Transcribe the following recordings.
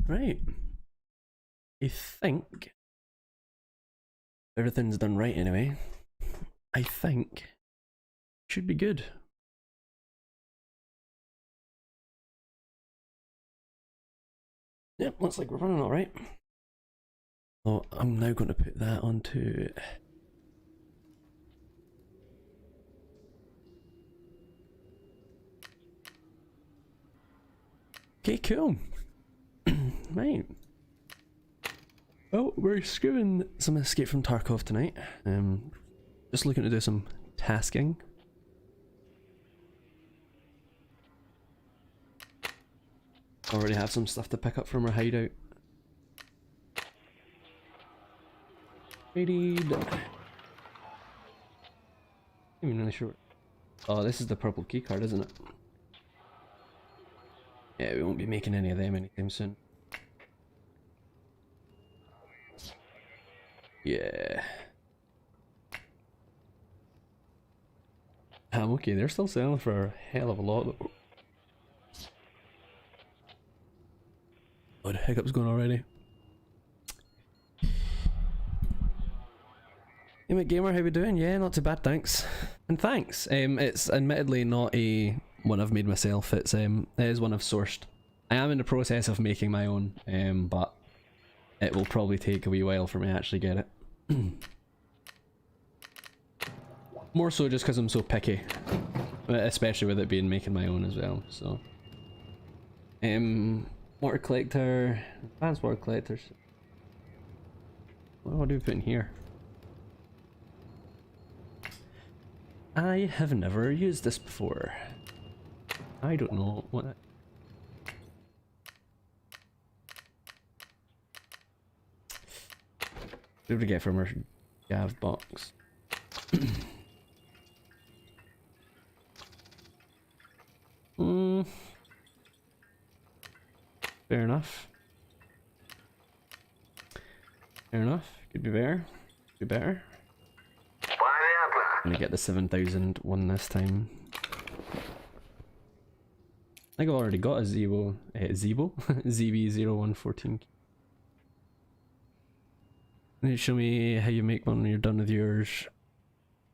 Right. I think everything's done right anyway. I think should be good. Yep, looks like we're running alright. So I'm now going to put that onto okay, cool. Right. Well, we're screwing some Escape from Tarkov tonight. Just looking to do some tasking. Already have some stuff to pick up from our hideout. Ready, done. Not even really sure. Oh, this is the purple keycard, isn't it? Yeah, we won't be making any of them anytime soon. Yeah. I'm okay, they're still selling for a hell of a lot though. Oh, the hiccup's going already. Hey mate gamer, how we doing? Yeah, not too bad, thanks. And thanks. It's admittedly not a one I've made myself, it is one I've sourced. I am in the process of making my own, but it will probably take a wee while for me to actually get it. More so just because I'm so picky, especially with it being making my own as well, so. Water collector, advanced water collectors. What do we put in here? I have never used this before. I don't know what that... What did we get from our Gav box? Fair enough. Fair enough. Could be better. Could be better. I'm gonna get the 7,000 one this time. I think I've already got a Zebo. ZB0114. Can you show me how you make one when you're done with yours?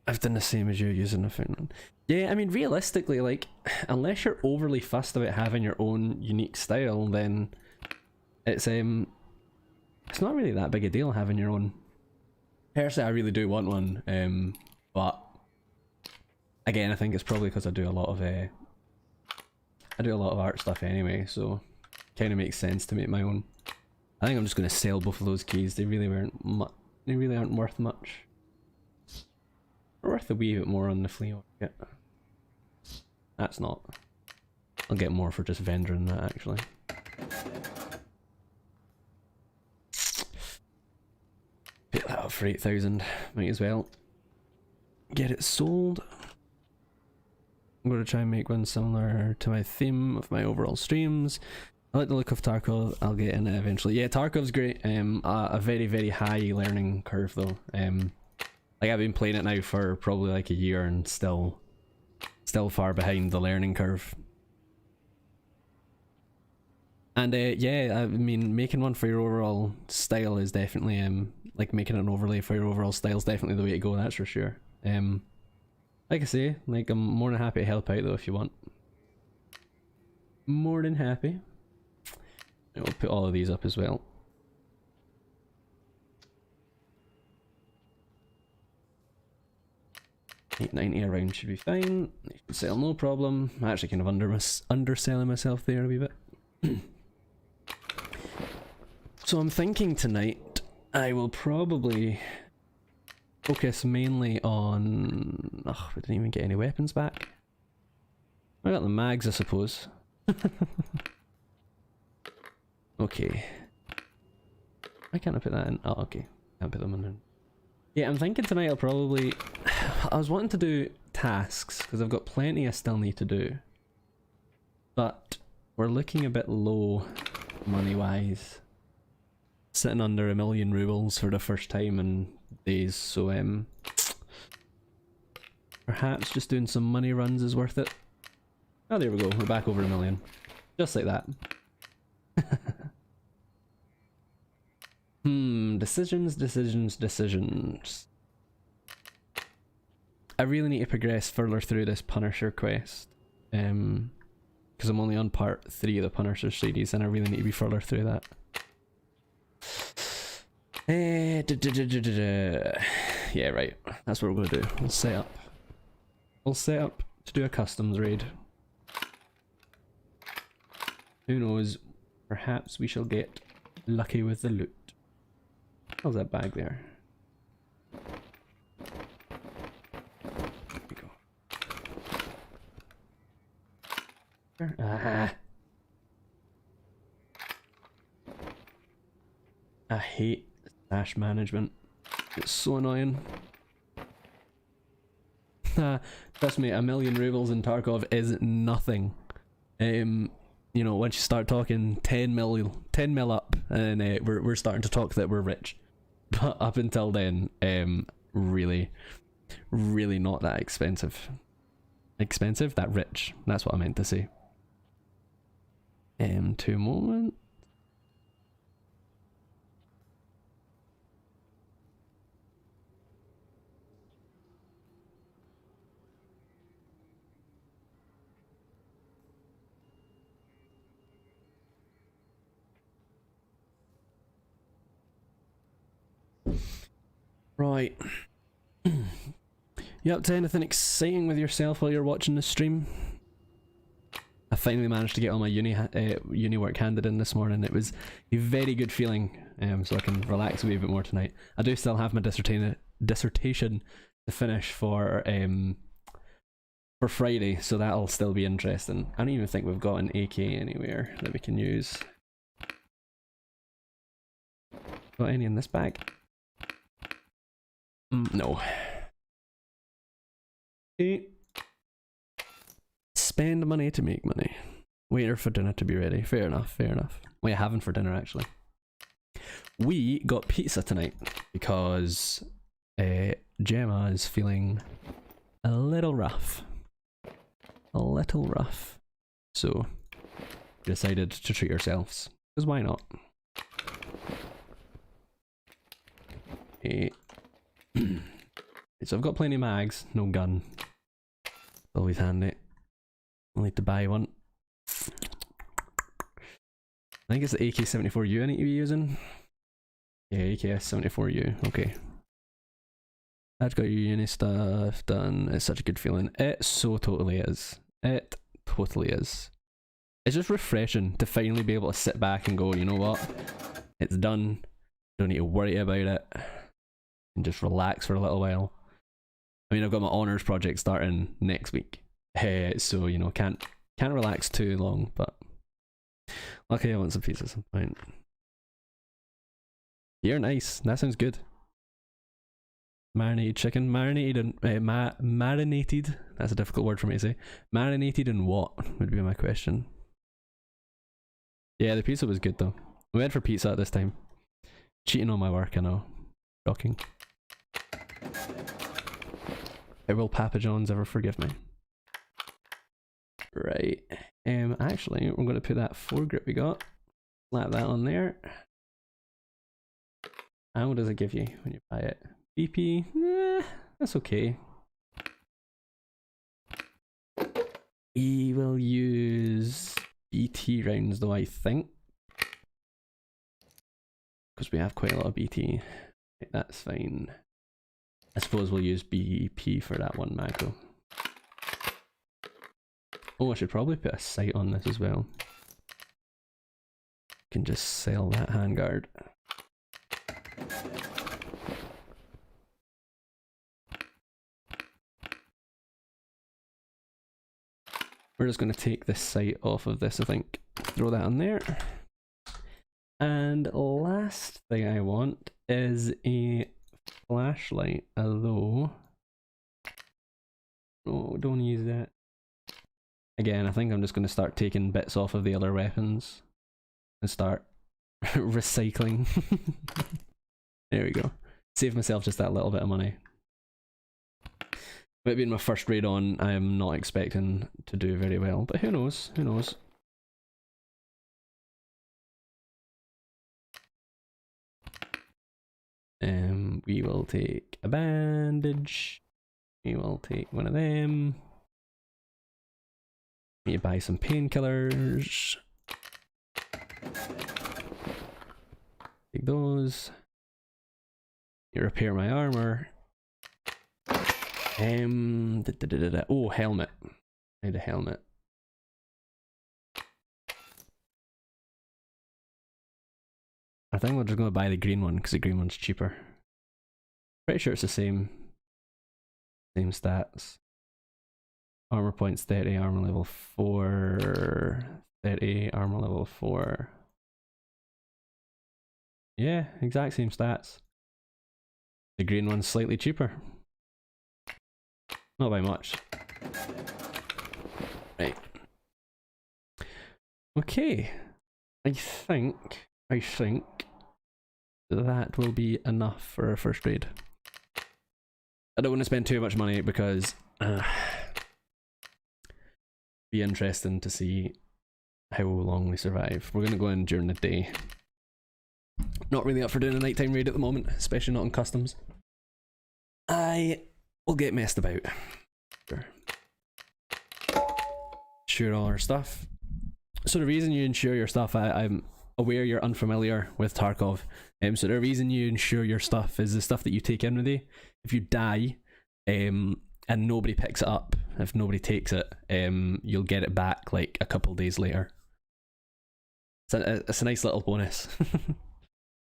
I've done the same as you using a fountain. Yeah, I mean realistically, like, unless you're overly fussed about having your own unique style, then it's not really that big a deal having your own. Personally, I really do want one, but again, I think it's probably because I do a lot of art stuff anyway, so kind of makes sense to make my own. I think I'm just going to sell both of those keys. They really aren't worth much. They're worth a wee bit more on the flea market. That's not. I'll get more for just vendoring that actually. Pick that up for 8,000. Might as well get it sold. I'm going to try and make one similar to my theme of my overall streams. I like the look of Tarkov. I'll get in it eventually. Yeah, Tarkov's great. A very, very high learning curve though. Like I've been playing it now for probably like a year and still far behind the learning curve. And yeah, I mean making one for your overall style is definitely like making an overlay for your overall style is definitely the way to go, that's for sure. Like I say, like I'm more than happy to help out though if you want. More than happy. I'll put all of these up as well. $8.90 a round should be fine. They should sell no problem. I'm actually kind of underselling myself there a wee bit. So I'm thinking tonight I will probably focus mainly on... Oh, we didn't even get any weapons back. I got the mags, I suppose. Okay. Why can't I put that in? Oh, okay. Can't put them in there. Yeah, I'm thinking tonight I'll probably... I was wanting to do tasks, because I've got plenty I still need to do. But we're looking a bit low money-wise. Sitting under 1,000,000 rubles for the first time in days, so perhaps just doing some money runs is worth it. Oh, there we go, we're back over 1,000,000. Just like that. Decisions, decisions, decisions. I really need to progress further through this Punisher quest. Because I'm only on part 3 of the Punisher series and I really need to be further through that. Yeah, right. That's what we're gonna do. We'll set up. We'll set up to do a customs raid. Who knows? Perhaps we shall get lucky with the loot. How's that bag there? There we go. Ah. I hate stash management. It's so annoying. Trust me, 1,000,000 rubles in Tarkov is nothing. You know, once you start talking 10 mil up, and we're starting to talk that we're rich. But up until then, really not that expensive. Expensive? That rich. That's what I meant to say. 2 moments. Right. You up to anything exciting with yourself while you're watching the stream? I finally managed to get all my uni work handed in this morning. It was a very good feeling, so I can relax a wee bit more tonight. I do still have my dissertation to finish for Friday, so that'll still be interesting. I don't even think we've got an AK anywhere that we can use. Got any in this bag? No. Okay. Spend money to make money. Waiter for dinner to be ready. Fair enough, fair enough. What are you having for dinner, actually? We got pizza tonight because Gemma is feeling a little rough. A little rough. So, we decided to treat ourselves. Because why not? So I've got plenty of mags, no gun. Always handy. I'll need to buy one. I think it's the AK-74U I need to be using. Yeah, AK-74U, okay. I've got your uni stuff done. It's such a good feeling. It so totally is. It totally is. It's just refreshing to finally be able to sit back and go, you know what? It's done. Don't need to worry about it. And just relax for a little while. I mean, I've got my honours project starting next week, so you know, can't relax too long. But luckily, I want some pizza at some point. You're nice. That sounds good. Marinated chicken, marinated and marinated. That's a difficult word for me to say. Marinated in what would be my question. Yeah, the pizza was good though. We went for pizza at this time. Cheating on my work, I know. Shocking. Will Papa John's ever forgive me? Right. Actually, we're going to put that foregrip we got. Slap that on there. And what does it give you when you buy it? BP? That's okay. We will use BT rounds though, I think. Because we have quite a lot of BT. That's fine. I suppose we'll use BP for that one macro. Oh, I should probably put a sight on this as well. Can just sell that handguard. We're just going to take this sight off of this, I think. Throw that on there. And last thing I want is a flashlight, although... Oh, don't use that. Again, I think I'm just going to start taking bits off of the other weapons and start recycling. There we go. Save myself just that little bit of money. Might be my first raid on, I am not expecting to do very well, but who knows, who knows. We will take a bandage. We will take one of them. Need to buy some painkillers. Take those. Need to repair my armor. Oh, helmet. I need a helmet. I think we're just going to buy the green one because the green one's cheaper. Pretty sure it's the same stats. Armor points 30, armor level 4, 30, armor level 4. Yeah, exact same stats. The green one's slightly cheaper. Not by much. Right. Okay. I think that will be enough for our first raid. I don't want to spend too much money because be interesting to see how long we survive. We're gonna go in during the day. Not really up for doing a nighttime raid at the moment, especially not in customs. I will get messed about. Insure all our stuff. So the reason you insure your stuff, I'm aware you're unfamiliar with Tarkov. So the reason you insure your stuff is the stuff that you take in with you. If you die, and nobody picks it up, if nobody takes it, you'll get it back like a couple days later. It's a nice little bonus.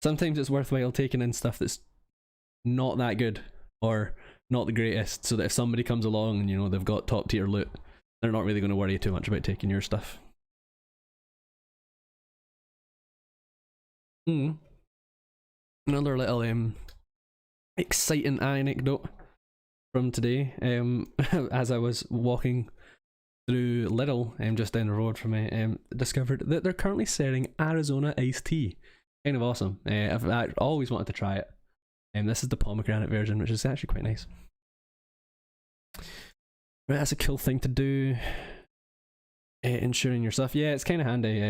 Sometimes it's worthwhile taking in stuff that's not that good or not the greatest, so that if somebody comes along and you know they've got top tier loot, they're not really going to worry too much about taking your stuff. Another little exciting anecdote from today. As I was walking through Lidl, just down the road from me, discovered that they're currently selling Arizona iced tea. Kind of awesome. I've always wanted to try it. This is the pomegranate version, which is actually quite nice. Right, that's a cool thing to do. Insuring your stuff, yeah, it's kind of handy.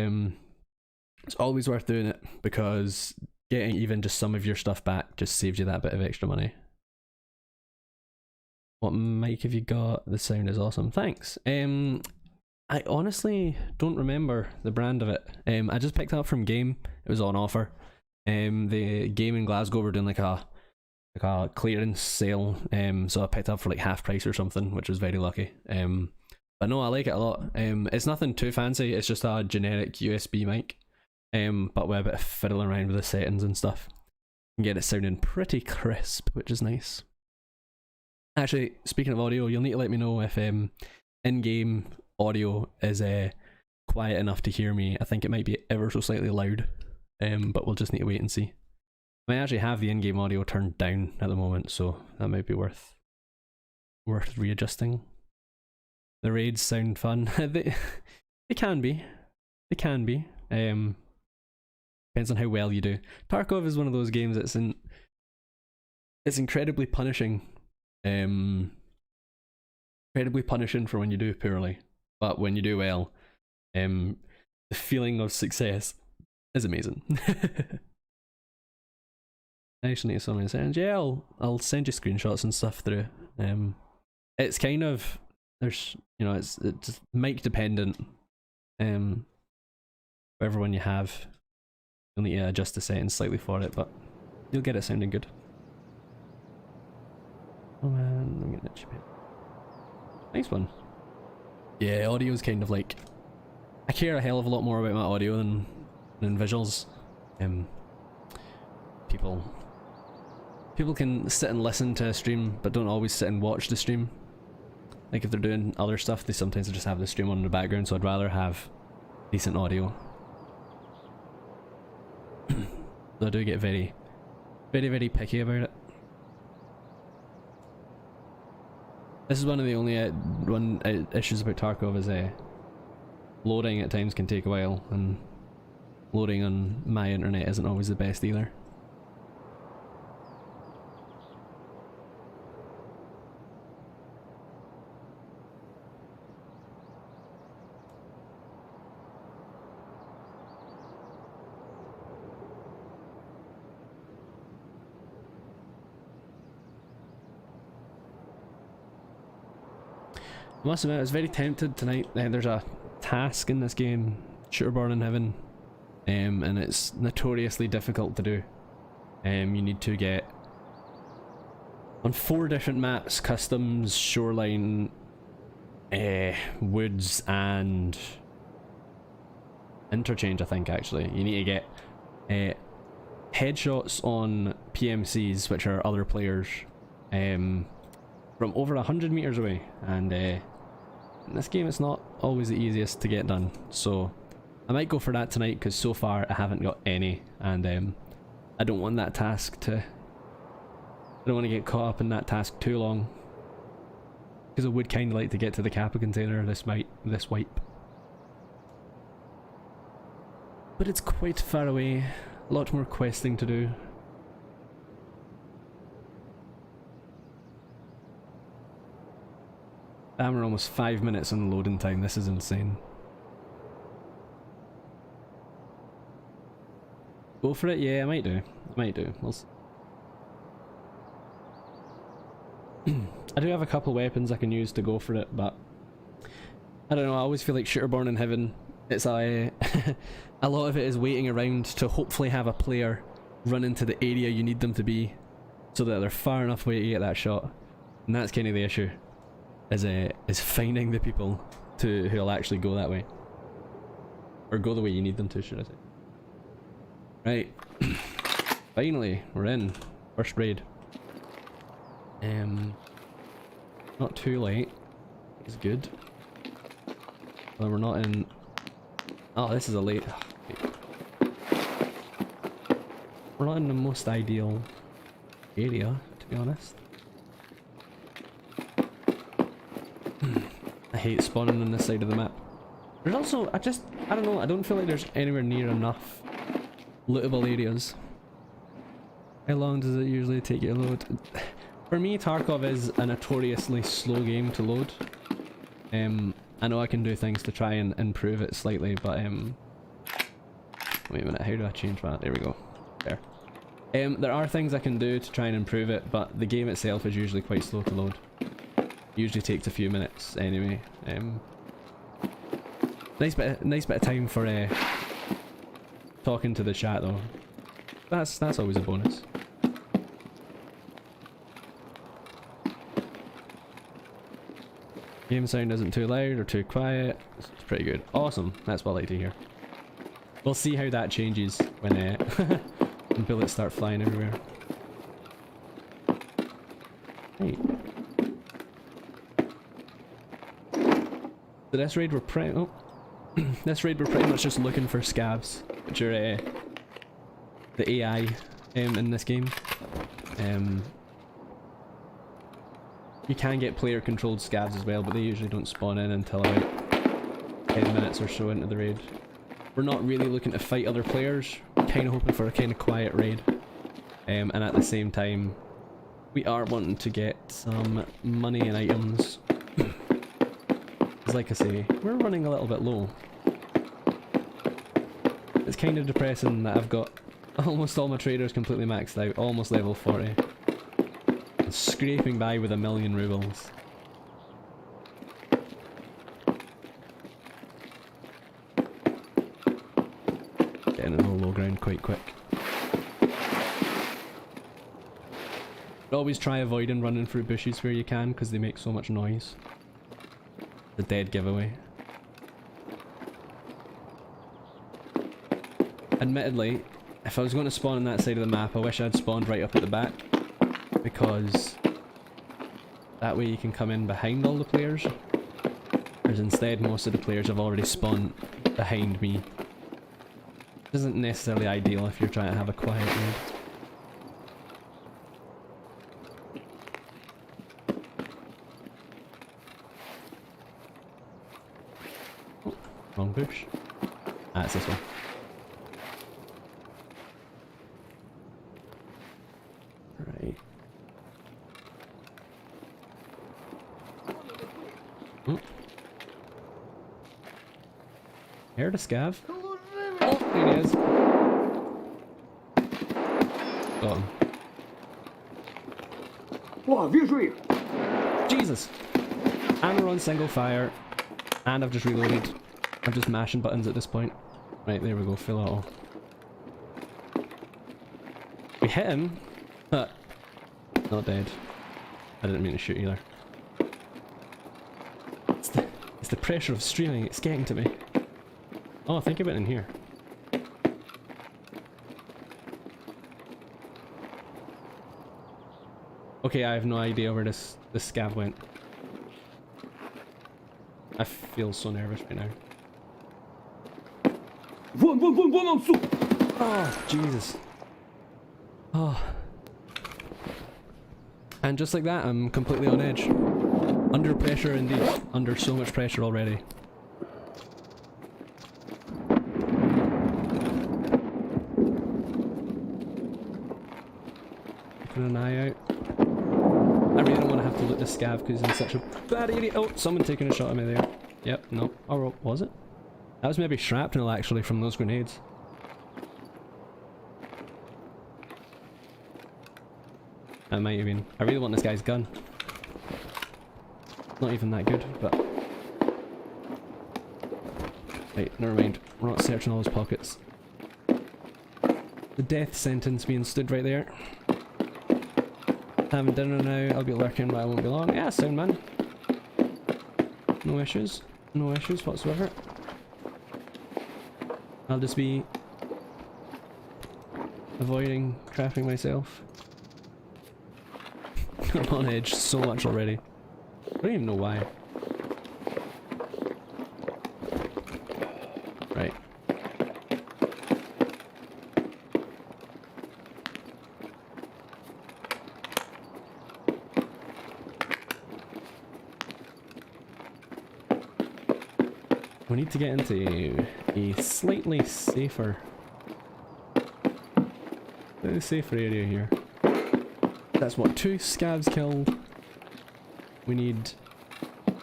It's always worth doing it because getting even just some of your stuff back just saves you that bit of extra money. What mic have you got? The sound is awesome. Thanks. I honestly don't remember the brand of it. I just picked it up from Game. It was on offer. The Game in Glasgow were doing like a clearance sale. So I picked it up for like half price or something, which was very lucky. But no, I like it a lot. It's nothing too fancy. It's just a generic USB mic. But with a bit of fiddling around with the settings and stuff, you can get it sounding pretty crisp, which is nice. Actually, speaking of audio, you'll need to let me know if in-game audio is quiet enough to hear me. I think it might be ever so slightly loud, but we'll just need to wait and see. I actually have the in-game audio turned down at the moment, so that might be worth readjusting. The raids sound fun. they can be. They can be. Depends on how well you do. Tarkov is one of those games that's it's incredibly punishing. Incredibly punishing for when you do poorly, but when you do well, the feeling of success is amazing. I actually need someone to send. Yeah, I'll send you screenshots and stuff through. It's kind of it's mic dependent. Whatever one you have, you'll need to adjust the settings slightly for it, but you'll get it sounding good. Oh man, I'm getting itchy bit. Nice one. Yeah, audio is kind of like, I care a hell of a lot more about my audio than visuals. People can sit and listen to a stream, but don't always sit and watch the stream. Like if they're doing other stuff, they sometimes just have the stream on in the background. So I'd rather have decent audio. So I do get very, very, very picky about it. This is one of the only issues about Tarkov is loading at times can take a while, and loading on my internet isn't always the best either. I must admit, I was very tempted tonight. There's a task in this game, Shooter Born in Heaven, and it's notoriously difficult to do. You need to get on 4 different maps: customs, shoreline, woods, and interchange. I think actually you need to get headshots on PMCs, which are other players, from over 100 meters away, and in this game it's not always the easiest to get done, so I might go for that tonight because so far I haven't got any, and I don't want that task to, I don't want to get caught up in that task too long, because I would kind of like to get to the kappa container this wipe, but it's quite far away, a lot more questing to do. Damn, we're almost 5 minutes on the loading time. This is insane. Go for it? Yeah, I might do. We'll see. I do have a couple weapons I can use to go for it, but I don't know, I always feel like Shooter Born in Heaven, it's a a lot of it is waiting around to hopefully have a player run into the area you need them to be, so that they're far enough away to get that shot. And that's kind of the issue, is finding the people who'll actually go that way, or go the way you need them to, should I say. Right, finally we're in first raid. Not too late, it's good. Well, we're not in. Oh, this is a late. We're not in the most ideal area, to be honest. I hate spawning on this side of the map. There's also, I don't know, I don't feel like there's anywhere near enough lootable areas. How long does it usually take you to load? For me, Tarkov is a notoriously slow game to load. I know I can do things to try and improve it slightly, but wait a minute, how do I change that? There we go. There. There are things I can do to try and improve it, but the game itself is usually quite slow to load. Usually takes a few minutes anyway. Nice bit of time for talking to the chat though. That's always a bonus. Game sound isn't too loud or too quiet. It's pretty good. Awesome. That's what I like to hear. We'll see how that changes when when bullets start flying everywhere. Hey. So this raid we're pretty this raid we're pretty much just looking for scabs, which are the AI in this game. You can get player controlled scabs as well, but they usually don't spawn in until about 10 minutes or so into the raid. We're not really looking to fight other players, we're kind of hoping for a kind of quiet raid. And at the same time, we are wanting to get some money and items. Because like I say, we're running a little bit low. It's kind of depressing that I've got almost all my traders completely maxed out, almost level 40. And scraping by with 1,000,000 rubles. Getting in the low ground quite quick. But always try avoiding running through bushes where you can, because they make so much noise. The dead giveaway. Admittedly, if I was going to spawn on that side of the map, I wish I'd spawned right up at the back, because that way you can come in behind all the players, whereas instead most of the players have already spawned behind me. Which isn't necessarily ideal if you're trying to have a quiet raid. Oh, wrong bush. Ah, it's this one. Right. Oh. Heard a scav. Oh, there he is. Got him. О, вижу их! Jesus! And we're on single fire. And I've just reloaded. I'm just mashing buttons at this point. Right, there we go, full auto. We hit him, but not dead. I didn't mean to shoot either. It's the pressure of streaming, it's getting to me. Oh, think about it in here. Okay, I have no idea where this scav went. I feel so nervous right now. Oh, Jesus. Oh. And just like that, I'm completely on edge. Under pressure indeed. Under so much pressure already. Keeping an eye out. I really don't want to have to loot this scav because I'm such a bad idiot. Oh, someone taking a shot at me there. Yep, no. Oh, was it? That was maybe shrapnel actually from those grenades. That might have been. I really want this guy's gun. Not even that good, but... Right, never mind. We're not searching all his pockets. The death sentence being stood right there. Having dinner now, I'll be lurking but I won't be long. Yeah, sound man. No issues. No issues whatsoever. I'll just be avoiding trapping myself. I'm on edge so much already. I don't even know why. Right. We need to get into a slightly safer area here. That's what, 2 scavs killed. We need... I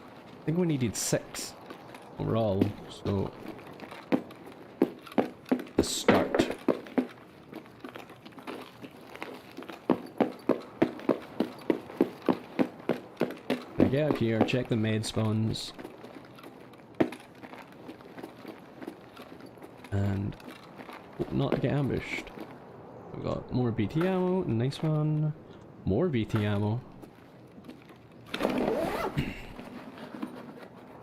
think we needed 6 overall, so... The start. Now get up here, check the med spawns. And hope not to get ambushed. We've got more BT ammo, nice one. More BT ammo.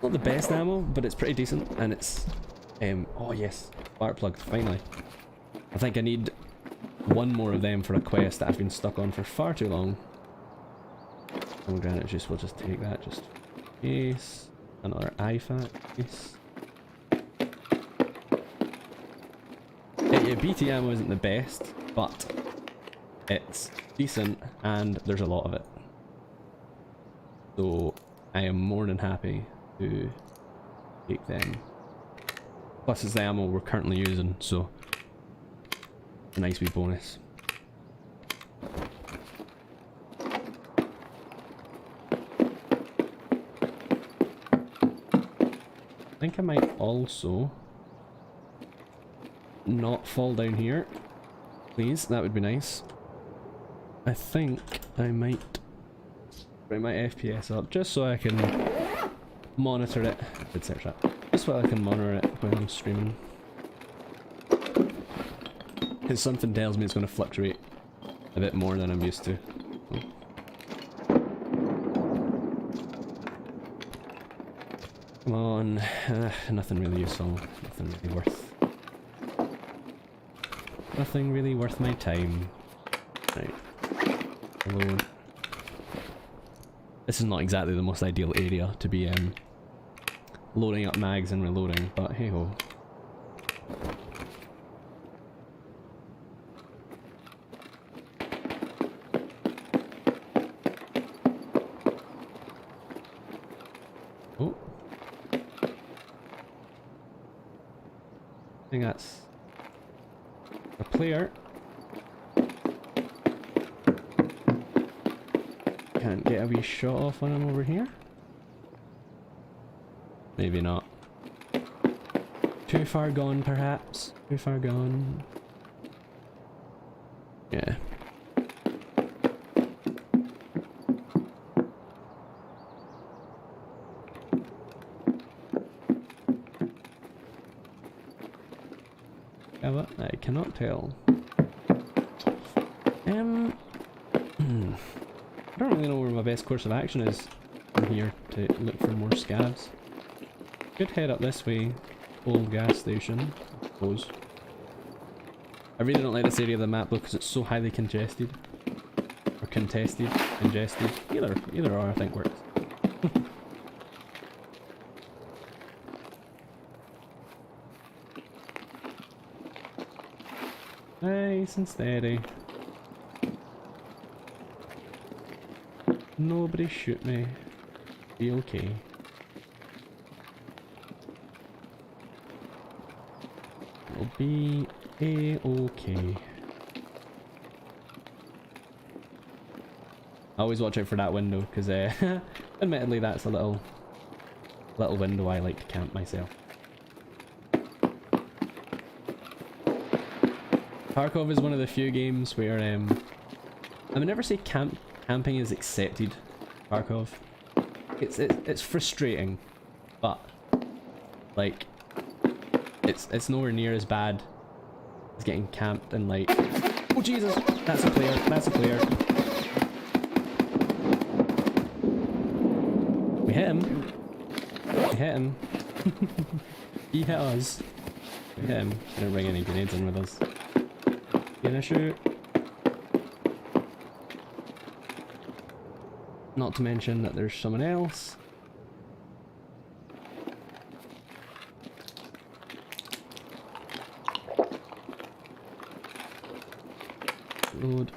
Not the best ammo, but it's pretty decent, and it's oh yes, spark plug, finally. I think I need 1 more of them for a quest that I've been stuck on for far too long. Pomegranate juice, we'll just take that just in case. Another IFAC case. Yeah, BT ammo isn't the best, but it's decent and there's a lot of it. So I am more than happy to take them. Plus it's the ammo we're currently using, so a nice wee bonus. I think I might also not fall down here. Please, that would be nice. I think I might bring my FPS up just so I can monitor it. I did search that. Just so I can monitor it when I'm streaming. Because something tells me it's going to fluctuate a bit more than I'm used to. Come on. Nothing really useful. Nothing really worth. Nothing really worth my time. Right. Hello. This is not exactly the most ideal area to be loading up mags and reloading, but hey ho. Oh. I think that's a player. Can't get a wee shot off on him over here. Maybe not. Too far gone, perhaps. Too far gone. Yeah. Kappa? I cannot tell. I don't really know where my best course of action is from here to look for more scavs. Could head up this way, old gas station, I suppose. I really don't like this area of the map though because it's so highly congested. Or contested, congested. Either or I think works. Nice and steady. Nobody shoot me. Be okay. It'll be a-okay. I always watch out for that window because admittedly that's a little window I like to camp myself. Tarkov is one of the few games where I would never say camping is accepted. Tarkov, it's frustrating, but like it's nowhere near as bad as getting camped and like, oh Jesus, that's a player, that's a player. We hit him. We hit him. He hit us. We hit him. Didn't bring any grenades in with us. Gonna shoot. Not to mention that there's someone else. Load.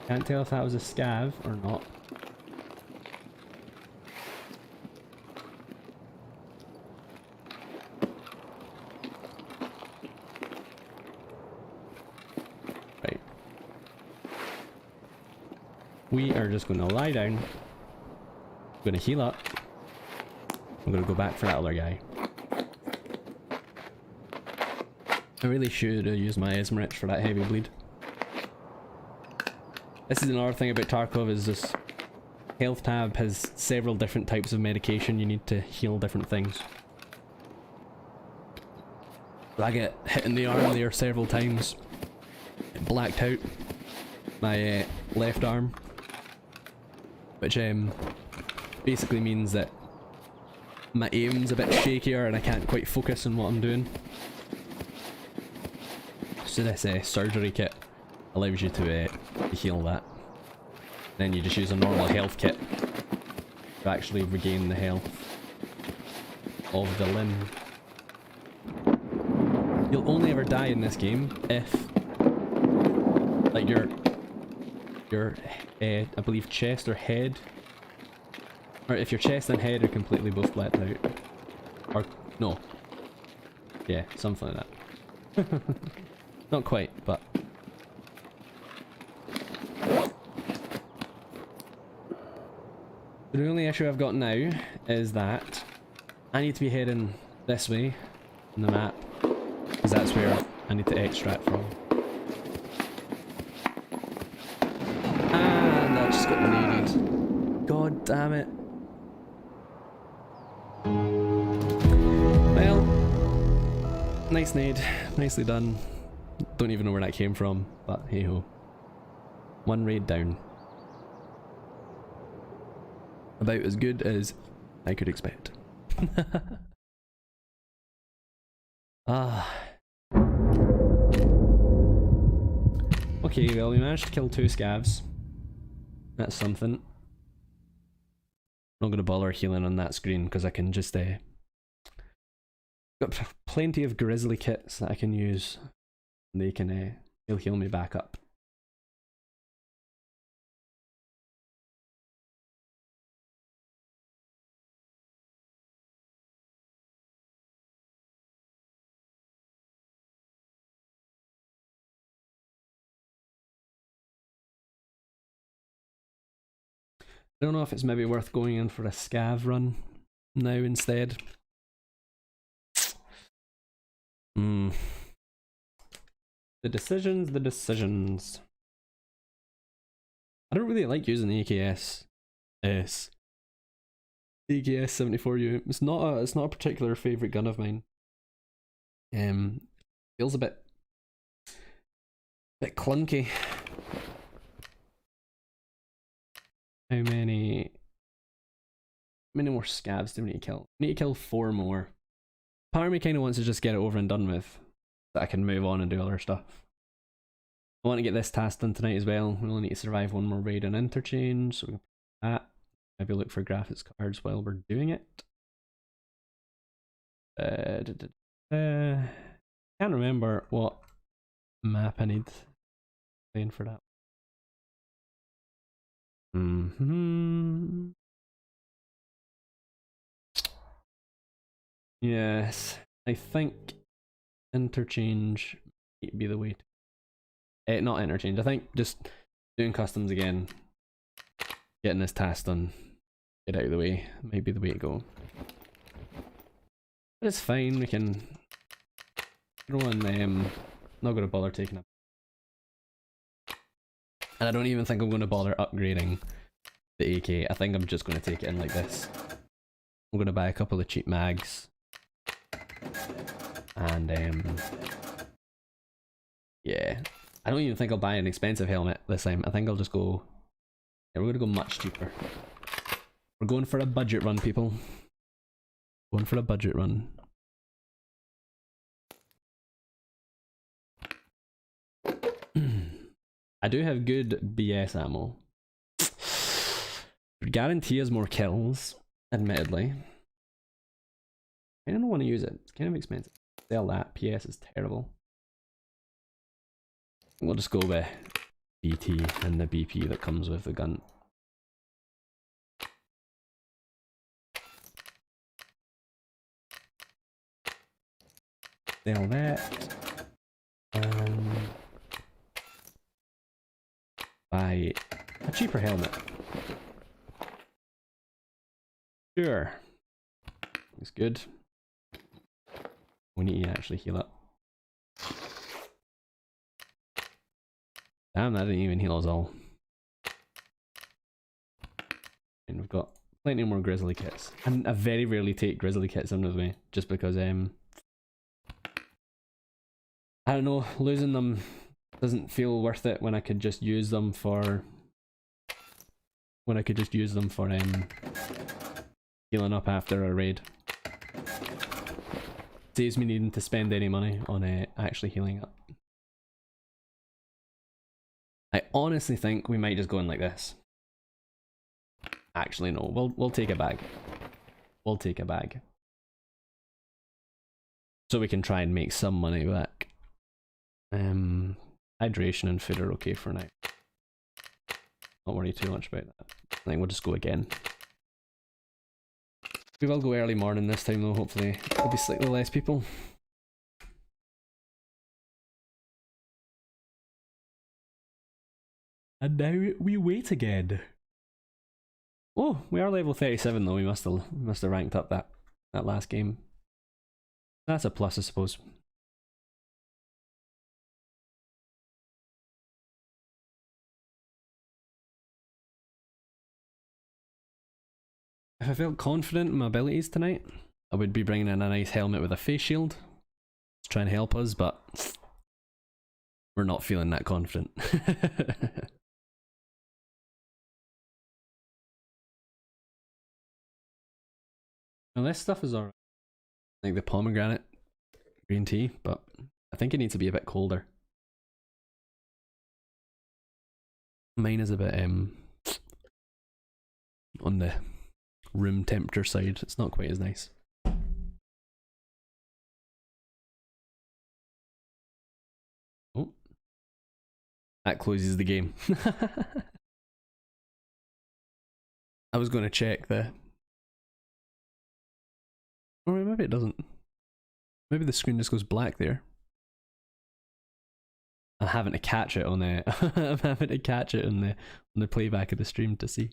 Can't tell if that was a scav or not. Right. We are just going to lie down. I'm going to heal up. I'm going to go back for that other guy. I really should have used my Esmerich for that heavy bleed. This is another thing about Tarkov is this health tab has several different types of medication you need to heal different things. I get hit in the arm there several times. It blacked out my left arm, which basically means that my aim's a bit shakier and I can't quite focus on what I'm doing. So this surgery kit allows you to heal that. Then you just use a normal health kit to actually regain the health of the limb. You'll only ever die in this game if, like, your I believe chest or head, or if your chest and head are completely both blacked out, or no, yeah, something like that. Not quite, but the only issue I've got now is that I need to be heading this way on the map, because that's where I need to extract from. And I just got naded. God damn it. Well, nice nade. Nicely done. Don't even know where that came from, but hey ho. One raid down. About as good as I could expect. Ah. Okay, well we managed to kill 2 scavs. That's something. Not gonna bother healing on that screen because I can just got plenty of grizzly kits that I can use. And they can they'll heal me back up. I don't know if it's maybe worth going in for a scav run now instead. The decisions. I don't really like using the AKS. DKS 74U. It's not a particular favorite gun of mine. Feels a bit clunky. How many more scabs do we need to kill? We need to kill 4 more. Part of me kind of wants to just get it over and done with, so I can move on and do other stuff. I want to get this task done tonight as well. We only need to survive 1 more raid on interchange, so we can put that. Maybe look for graphics cards while we're doing it. Can't remember what map I need playing for that. Yes, I think interchange might be the way to... not interchange, I think just doing customs again, getting this task done, get out of the way, might be the way to go. But it's fine, we can throw in, not going to bother taking it. And I don't even think I'm going to bother upgrading the AK, I think I'm just going to take it in like this. I'm going to buy a couple of cheap mags. And yeah, I don't even think I'll buy an expensive helmet this time. I think I'll just go, yeah, we're gonna go much cheaper. We're going for a budget run, people. Going for a budget run. I do have good BS ammo. Would guarantee us more kills, admittedly. I don't want to use it, it's kind of expensive. Sell that, PS is terrible. We'll just go with BT and the BP that comes with the gun. Sell that. Buy a cheaper helmet. Sure. It's good. We need to actually heal up. Damn, that didn't even heal us all. And we've got plenty more grizzly kits. And I very rarely take grizzly kits in with me, just because I don't know, losing them doesn't feel worth it when I could just use them for healing up after a raid. Saves me needing to spend any money on actually healing up. I honestly think we might just go in like this. Actually, no. We'll take a bag. We'll take a bag. So we can try and make some money back. Hydration and food are okay for now. Not worry too much about that. I think we'll just go again. We will go early morning this time though, hopefully. There'll be slightly less people. And now we wait again. Oh, we are level 37 though, we must have ranked up that last game. That's a plus, I suppose. If I felt confident in my abilities tonight, I would be bringing in a nice helmet with a face shield to try and help us, but we're not feeling that confident. Now this stuff is alright, like the pomegranate green tea, but I think it needs to be a bit colder. Mine is a bit on the room temperature side, it's not quite as nice. Oh, that closes the game. I was going to check the... Or maybe it doesn't. Maybe the screen just goes black there. I'm having to catch it on the I'm having to catch it on the playback of the stream to see.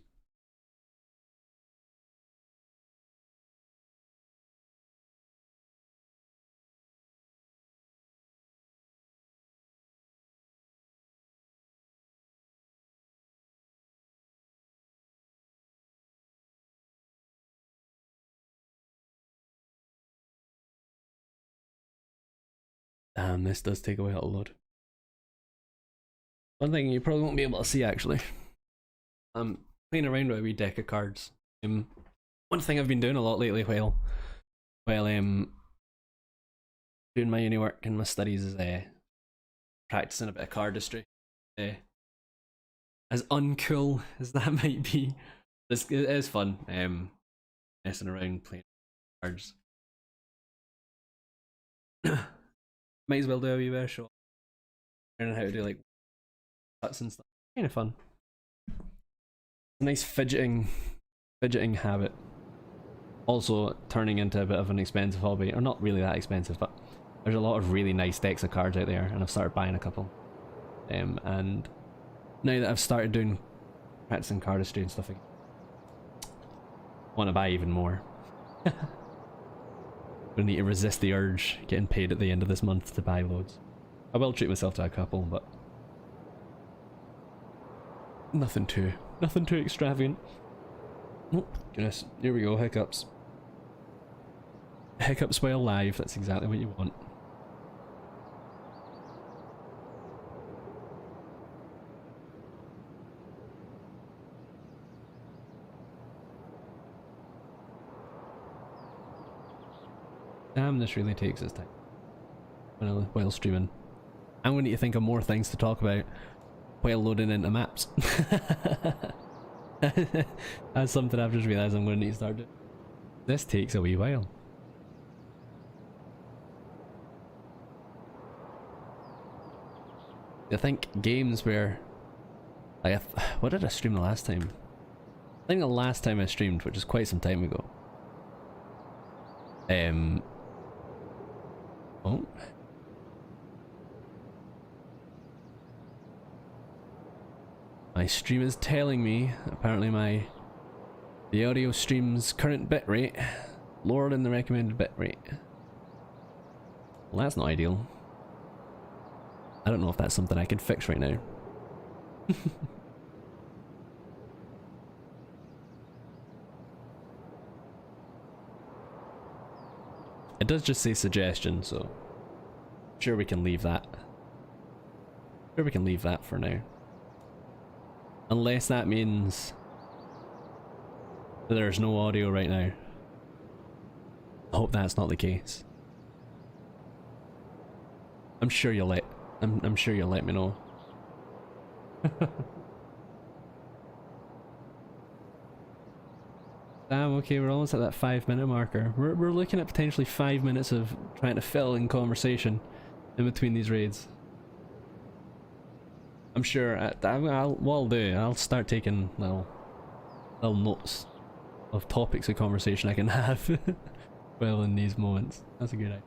Damn, this does take a while to load. One thing you probably won't be able to see actually. I'm playing around with a wee deck of cards. One thing I've been doing a lot lately while doing my uni work and my studies is practicing a bit of cardistry. As uncool as that might be, it is fun. Messing around playing cards. Might as well do a wee bit of show. Learning how to do like cuts and stuff. Kind of fun. A nice fidgeting habit. Also turning into a bit of an expensive hobby, or not really that expensive, but there's a lot of really nice decks of cards out there, and I've started buying a couple. And now that I've started doing practicing cardistry and stuff, I want to buy even more. I need to resist the urge getting paid at the end of this month to buy loads. I will treat myself to a couple, but nothing too extravagant. Oh goodness, here we go, hiccups. Hiccups while live, that's exactly what you want. Damn, this really takes its time while streaming. I'm going to need to think of more things to talk about while loading into maps. That's something I've just realised I'm going to need to start doing. This takes a wee while. I think games where... like, what did I stream the last time? I think the last time I streamed, which is quite some time ago. Oh. My stream is telling me, apparently the audio stream's current bitrate lower than the recommended bitrate. Well, that's not ideal. I don't know if that's something I can fix right now. It does just say suggestion, so I'm sure we can leave that. Sure we can leave that for now. Unless that means that there's no audio right now. I hope that's not the case. I'm sure you'll let me know. Damn, okay, we're almost at that 5-minute marker. We're looking at potentially 5 minutes of trying to fill in conversation in between these raids. I'm sure what I'll do, I'll start taking little notes of topics of conversation I can have well in these moments. That's a good idea.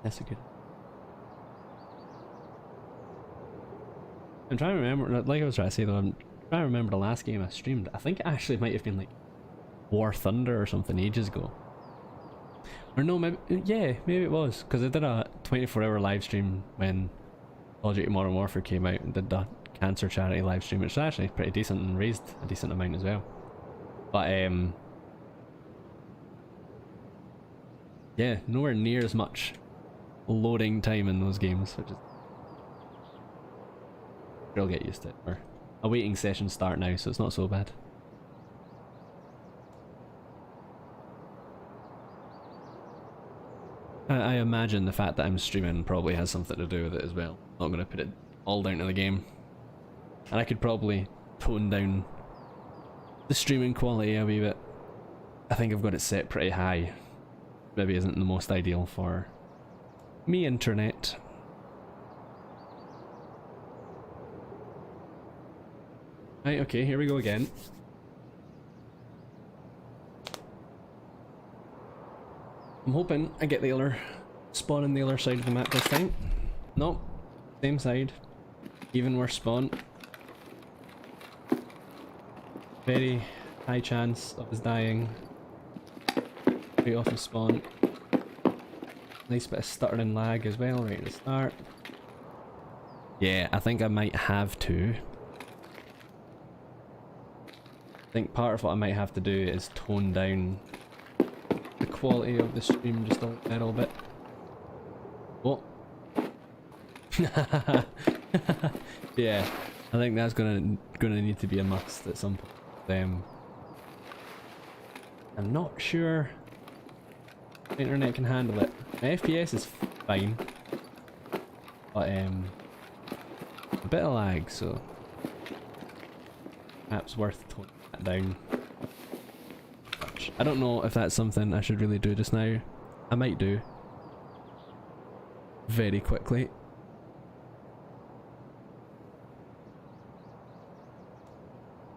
That's a good idea. I'm trying to remember, like I was trying to say though, I'm trying to remember the last game I streamed. I think it actually might have been like War Thunder or something ages ago. Or no, maybe, yeah, maybe it was, because I did a 24-hour live stream when Call of Duty Modern Warfare came out and did the cancer charity live stream, which was actually pretty decent and raised a decent amount as well. But yeah, nowhere near as much loading time in those games, which is... I'll get used to it. We're awaiting session start now, so it's not so bad. I imagine the fact that I'm streaming probably has something to do with it as well. Not going to put it all down to the game. And I could probably tone down the streaming quality a wee bit. I think I've got it set pretty high. Maybe isn't the most ideal for me internet. Right, okay, here we go again. I'm hoping I get the other spawn on the other side of the map this time. Nope, same side. Even worse spawn. Very high chance of us dying right off the spawn. Nice bit of stuttering lag as well right at the start. Yeah, I think I might have to. I think part of what I might have to do is tone down the quality of the stream just a little bit. Oh. Yeah, I think that's gonna need to be a must at some point. I'm not sure the internet can handle it. My FPS is fine, but a bit of lag, so perhaps worth toning that down. I don't know if that's something I should really do just now. I might do very quickly.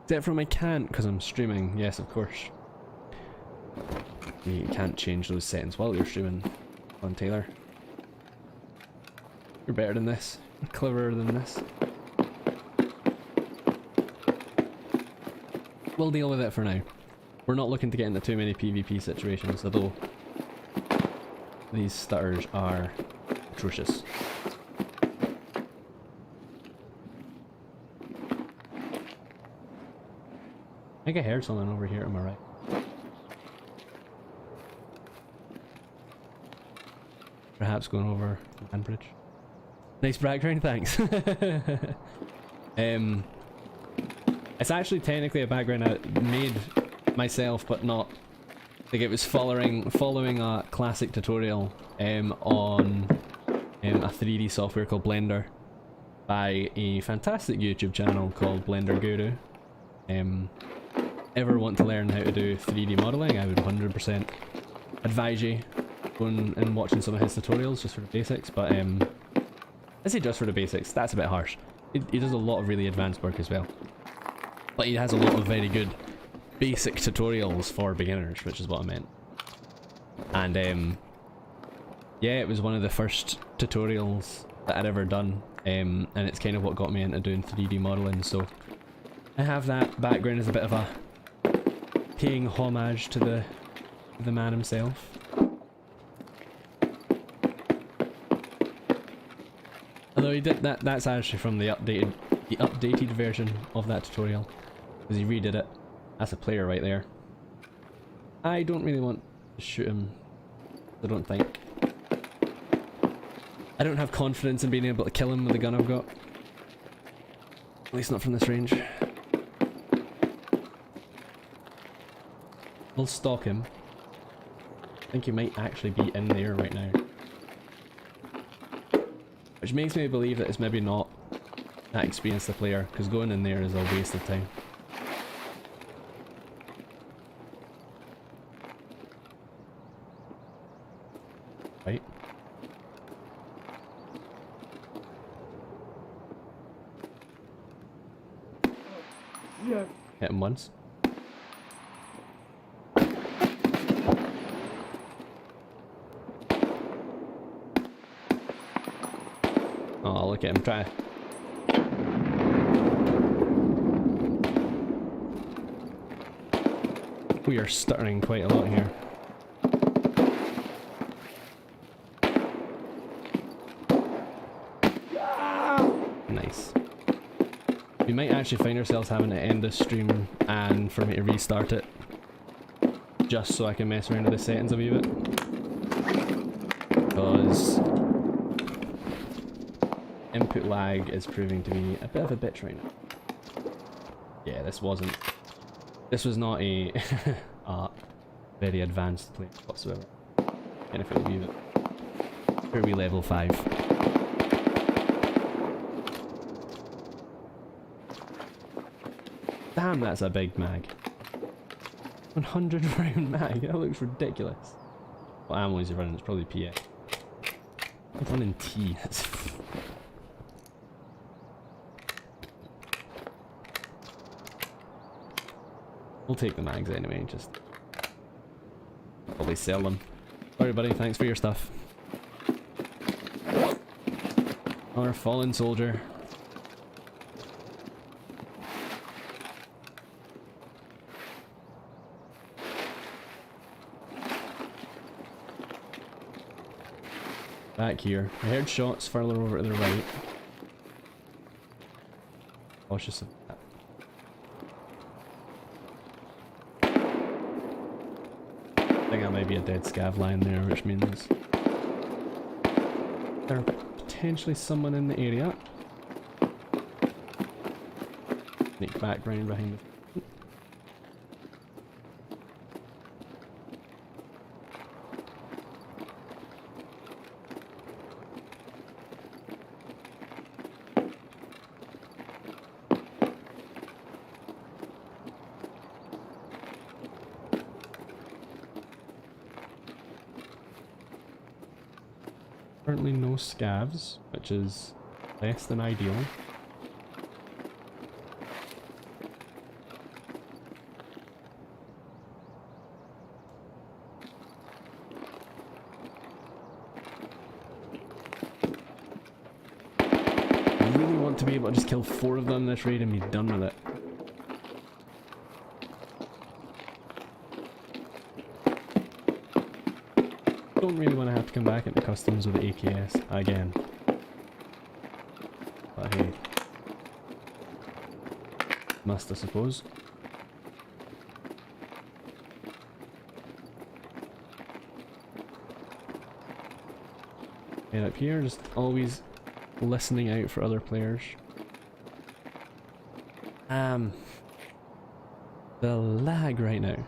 Except from I can't because I'm streaming. Yes, of course. You can't change those settings while you're streaming. Come on, Taylor. You're better than this. You're cleverer than this. We'll deal with it for now. We're not looking to get into too many PvP situations, although these stutters are atrocious. I think I heard something over here to my right. Perhaps going over the land bridge. Nice background, thanks. It's actually technically a background I made myself, but not. Like, it was following a classic tutorial on a 3D software called Blender by a fantastic YouTube channel called Blender Guru. Ever want to learn how to do 3D modeling, I would 100% advise you going and watching some of his tutorials just for the basics, but I say just for the basics, that's a bit harsh. He does a lot of really advanced work as well. But he has a lot of very good basic tutorials for beginners, which is what I meant. And yeah, it was one of the first tutorials that I'd ever done, and it's kind of what got me into doing 3D modeling, so I have that background as a bit of a paying homage to the man himself. Although he did that's actually from the updated version of that tutorial, because he redid it. That's a player right there. I don't really want to shoot him, I don't think. I don't have confidence in being able to kill him with the gun I've got. At least not from this range. We'll stalk him. I think he might actually be in there right now. Which makes me believe that it's maybe not that experienced a player, because going in there is a waste of time. Right. Yeah. Hit him once. Oh, look at him try. We are stuttering quite a lot here. Nice. We might actually find ourselves having to end this stream and for me to restart it, just so I can mess around with the settings a wee bit. Because input lag is proving to be a bit of a bitch right now. Yeah, this was not a very advanced play whatsoever. And if it will be it. Here we level 5. Damn, that's a big mag. 100 round mag, that looks ridiculous. What ammo is he running? It's probably PA. It's running T. We'll take the mags anyway, just probably sell them. Sorry buddy, thanks for your stuff. Our fallen soldier. Back here. I heard shots further over to the right. Cautious of that. I think that might be a dead scav line there, which means... There's potentially someone in the area. Sneak back round behind the... Currently no scavs, which is less than ideal. I really want to be able to just kill 4 of them this raid and be done with it. Don't really want to have to come back into customs with the AKS again. But hey, must I suppose. Head up here, just always listening out for other players. The lag right now.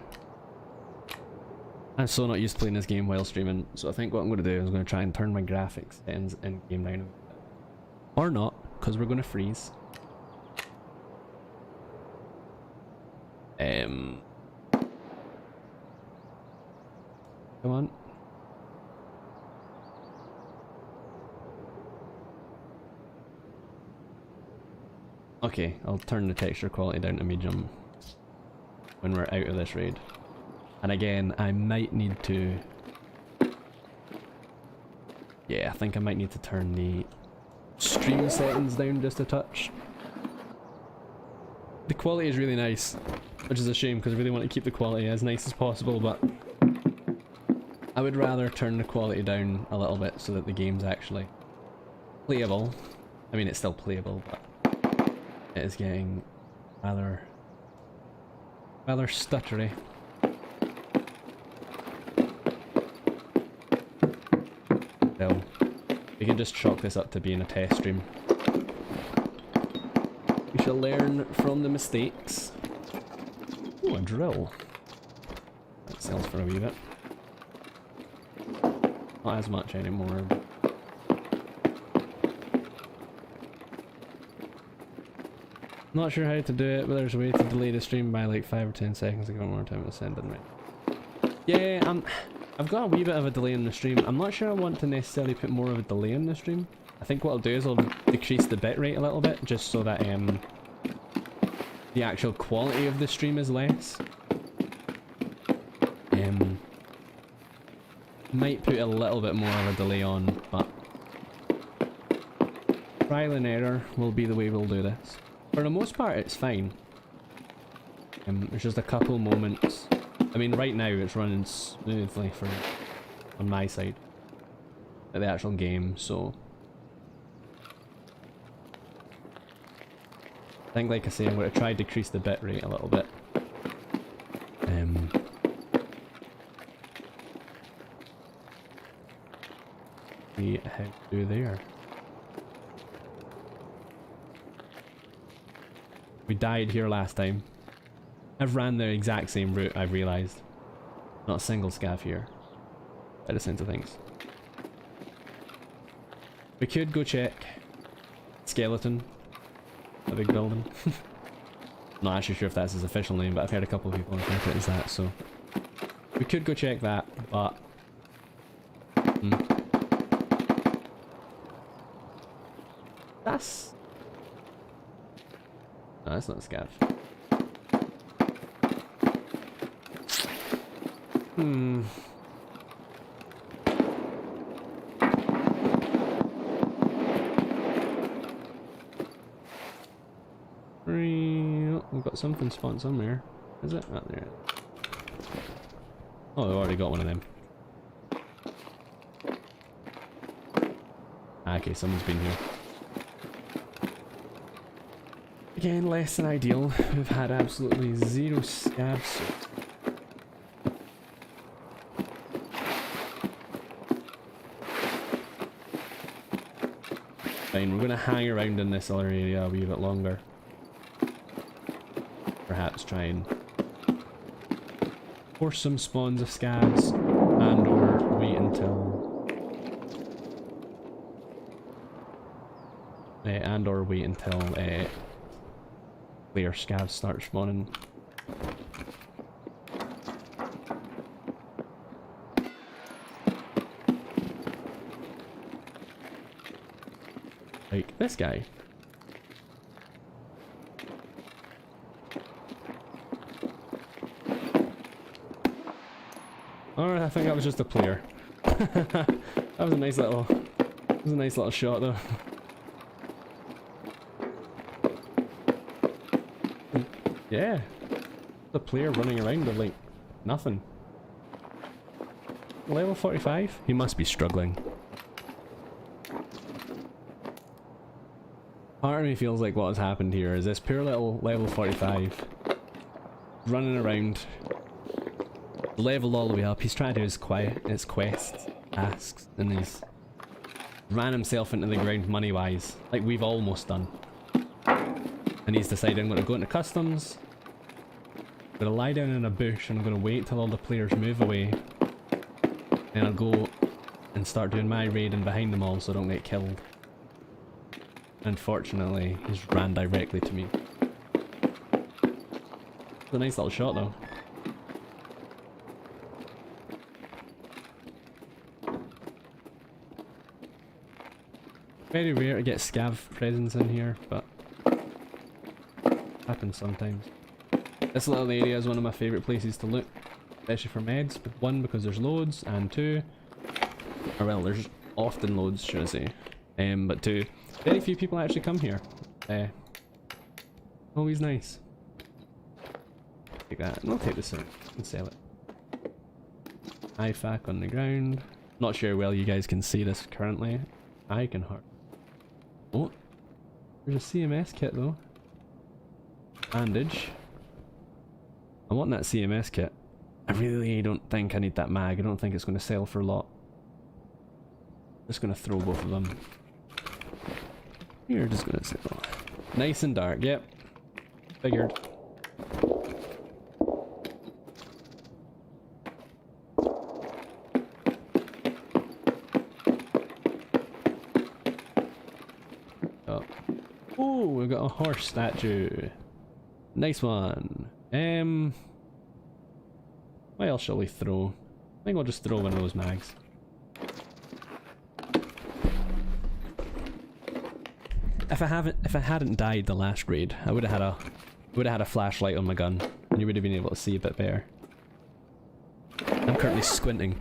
I'm so not used to playing this game while streaming, so I think what I'm going to do is I'm going to try and turn my graphics settings in game down a bit. Or not, because we're going to freeze. Come on. Okay, I'll turn the texture quality down to medium when we're out of this raid. And again, I might need to... Yeah, I think I might need to turn the stream settings down just a touch. The quality is really nice, which is a shame because I really want to keep the quality as nice as possible, but I would rather turn the quality down a little bit so that the game's actually playable. I mean, it's still playable, but it is getting rather stuttery. So, we can just chalk this up to being a test stream. We shall learn from the mistakes. Oh, a drill. That sells for a wee bit. Not as much anymore. Not sure how to do it, but there's a way to delay the stream by like 5 or 10 seconds to give more time to send in, right? Yeah, I've got a wee bit of a delay in the stream. I'm not sure I want to necessarily put more of a delay in the stream. I think what I'll do is I'll decrease the bitrate a little bit, just so that the actual quality of the stream is less. Might put a little bit more of a delay on, but trial and error will be the way we'll do this. For the most part, it's fine. There's just a couple moments. I mean, right now it's running smoothly on my side of the actual game, so I think, like I say, I'm going to try to decrease the bitrate a little bit. See how to do there. We died here last time. I've ran the exact same route, I've realised. Not a single scav here. By the sense of things. We could go check Skeleton. A big building. Not actually sure if that's his official name, but I've heard a couple of people refer to it as that, so... We could go check that, but... That's... No, that's not a scav. We've got something spawned somewhere. Is it? Oh, there. Oh, we've already got one of them. Okay, someone's been here. Again, less than ideal. We've had absolutely zero scabs. Fine, we're going to hang around in this other area a wee bit longer. Perhaps try and force some spawns of scavs, and or wait until... player scavs start spawning. Like this guy. Alright, I think that was just a player. That was a nice little shot though. Yeah. The player running around with like nothing. Level 45? He must be struggling. Part of me feels like what has happened here is this poor little level 45 running around, leveled all the way up. He's trying to do his quest tasks, and he's ran himself into the ground money wise, like we've almost done. And he's decided, I'm going to go into customs, I'm going to lie down in a bush, and I'm going to wait till all the players move away, and I'll go and start doing my raiding behind them all so I don't get killed. Unfortunately, he's ran directly to me. It's a nice little shot though. Very rare to get scav presents in here, but happens sometimes. This little area is one of my favourite places to loot, especially for meds. One, because there's loads, and two, or well, there's often loads, should I say. But two, very few people actually come here. Always nice. Take that, and we'll take this out and sell it. IFAC on the ground. Not sure well you guys can see this currently. I can hurt. Oh, there's a CMS kit though. Bandage. I want that CMS kit. I really don't think I need that mag. I don't think it's going to sell for a lot. Just going to throw both of them. You're just going to sell. Nice and dark. Yep. Figured. Oh, we've got a horse statue. Nice one. What else shall we throw? I think I'll just throw one of those mags. If I hadn't died the last raid, I would have had a flashlight on my gun, and you would have been able to see a bit better. I'm currently squinting.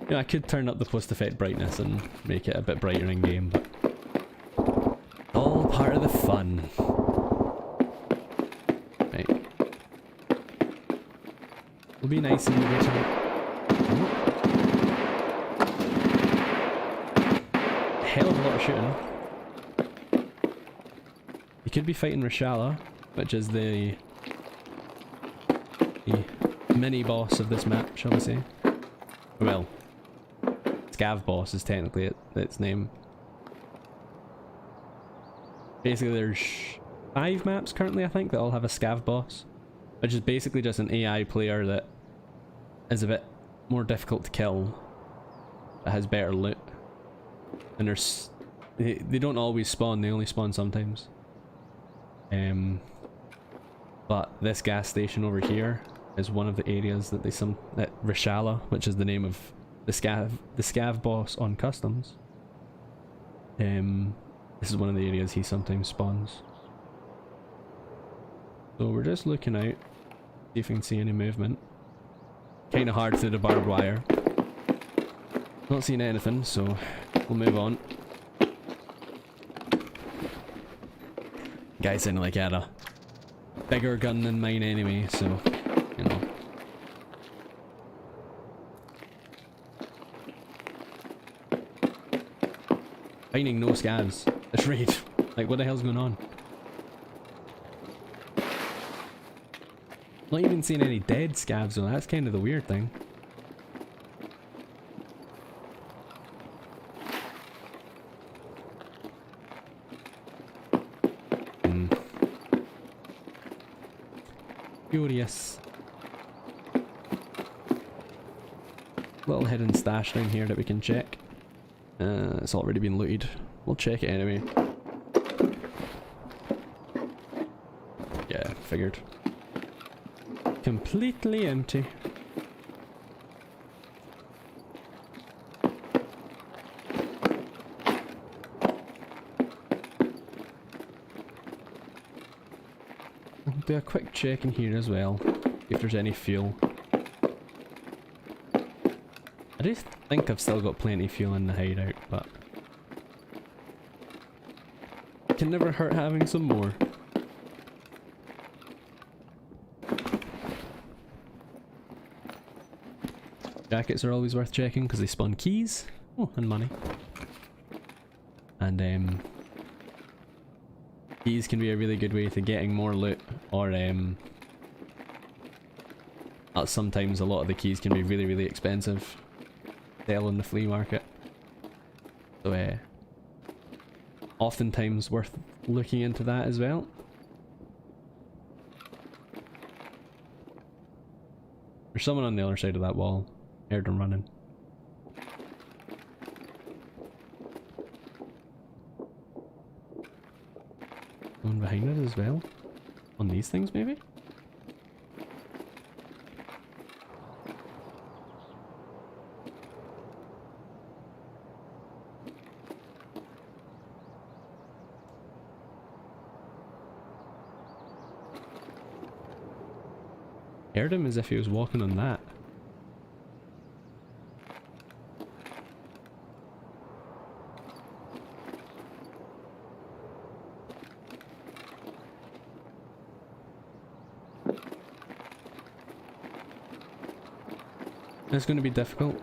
You know, I could turn up the post effect brightness and make it a bit brighter in game, but all part of the fun. Right. It'll be nice and original. Hell of a lot of shooting. You could be fighting Reshala, which is the mini boss of this map, shall we say. Well, Scav boss is technically its name. Basically there's 5 maps currently, I think, that all have a Scav boss, which is basically just an AI player that is a bit more difficult to kill, that has better loot. And they don't always spawn, they only spawn sometimes. But this gas station over here is one of the areas that that Reshala, which is the name of the Scav boss on customs. This is one of the areas he sometimes spawns. So we're just looking out, see if we can see any movement. Kinda hard through the barbed wire. Not seeing anything, so we'll move on. Guy sounded like he had a bigger gun than mine anyway, so, you know. Finding no scavs. This raid. Like, what the hell's going on? Not even seeing any dead scavs though, that's kind of the weird thing. Curious. Little hidden stash down here that we can check. It's already been looted. We'll check it anyway. Yeah, figured. Completely empty. I'll do a quick check in here as well, if there's any fuel. I do think I've still got plenty of fuel in the hideout, but it can never hurt having some more. Jackets are always worth checking because they spawn keys. Oh, and money. And keys can be a really good way to getting more loot, or sometimes a lot of the keys can be really, really expensive. Sell in the flea market. So oftentimes worth looking into that as well. There's someone on the other side of that wall. Heard them running. One behind it as well. On these things maybe? Heard him as if he was walking on that. It's going to be difficult.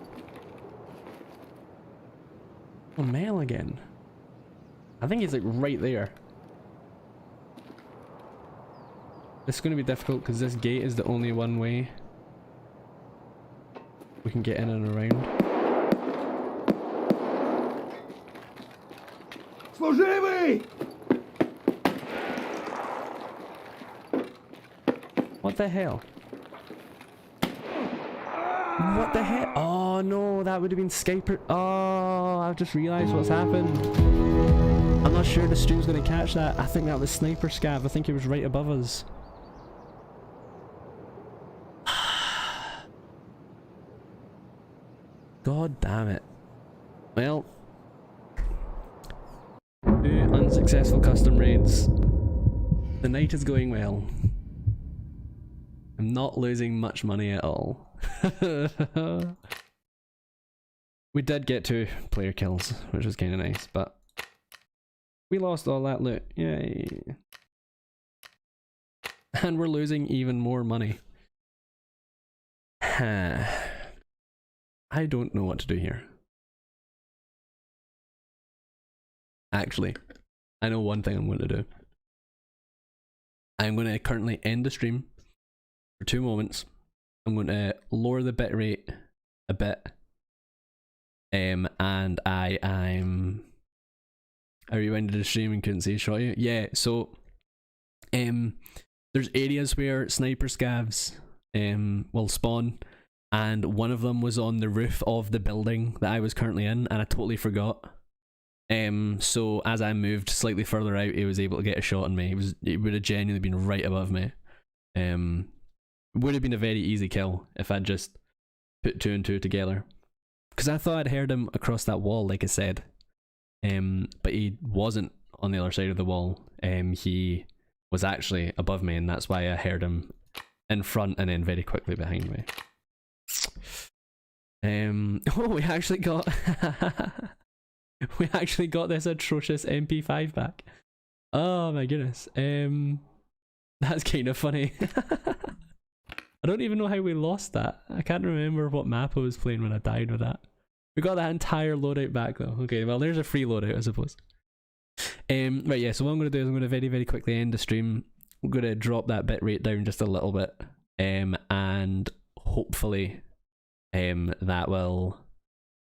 Oh, mail again. I think he's like right there. It's going to be difficult because this gate is the only one way we can get in and around. What the hell? What the heck? Oh no, that would have been Skyper. Oh, I've just realised what's happened. I'm not sure the stream's going to catch that. I think that was Sniper Scav. I think he was right above us. God damn it. Well, 2 unsuccessful custom raids. The night is going well. I'm not losing much money at all. We did get 2 player kills, which was kind of nice, but we lost all that loot. Yay. And we're losing even more money. I don't know what to do here. Actually, I know one thing I'm going to do. I'm going to currently end the stream for 2 moments. I'm going to lower the bitrate a bit. And I rewinded the stream and couldn't see show you. Yeah, so there's areas where sniper scavs will spawn, and one of them was on the roof of the building that I was currently in, and I totally forgot. So as I moved slightly further out, he was able to get a shot on me. It would have genuinely been right above me. Would have been a very easy kill if I'd just put 2 and 2 together. Because I thought I'd heard him across that wall, like I said. But he wasn't on the other side of the wall. He was actually above me, and that's why I heard him in front and then very quickly behind me. Oh, we actually got we actually got this atrocious MP5 back. Oh my goodness. That's kind of funny. I don't even know how we lost that. I can't remember what map I was playing when I died with that. We got that entire loadout back though. Okay, well there's a free loadout I suppose. Right, yeah, so what I'm going to do is I'm going to very, very quickly end the stream. I'm going to drop that bitrate down just a little bit. And hopefully that will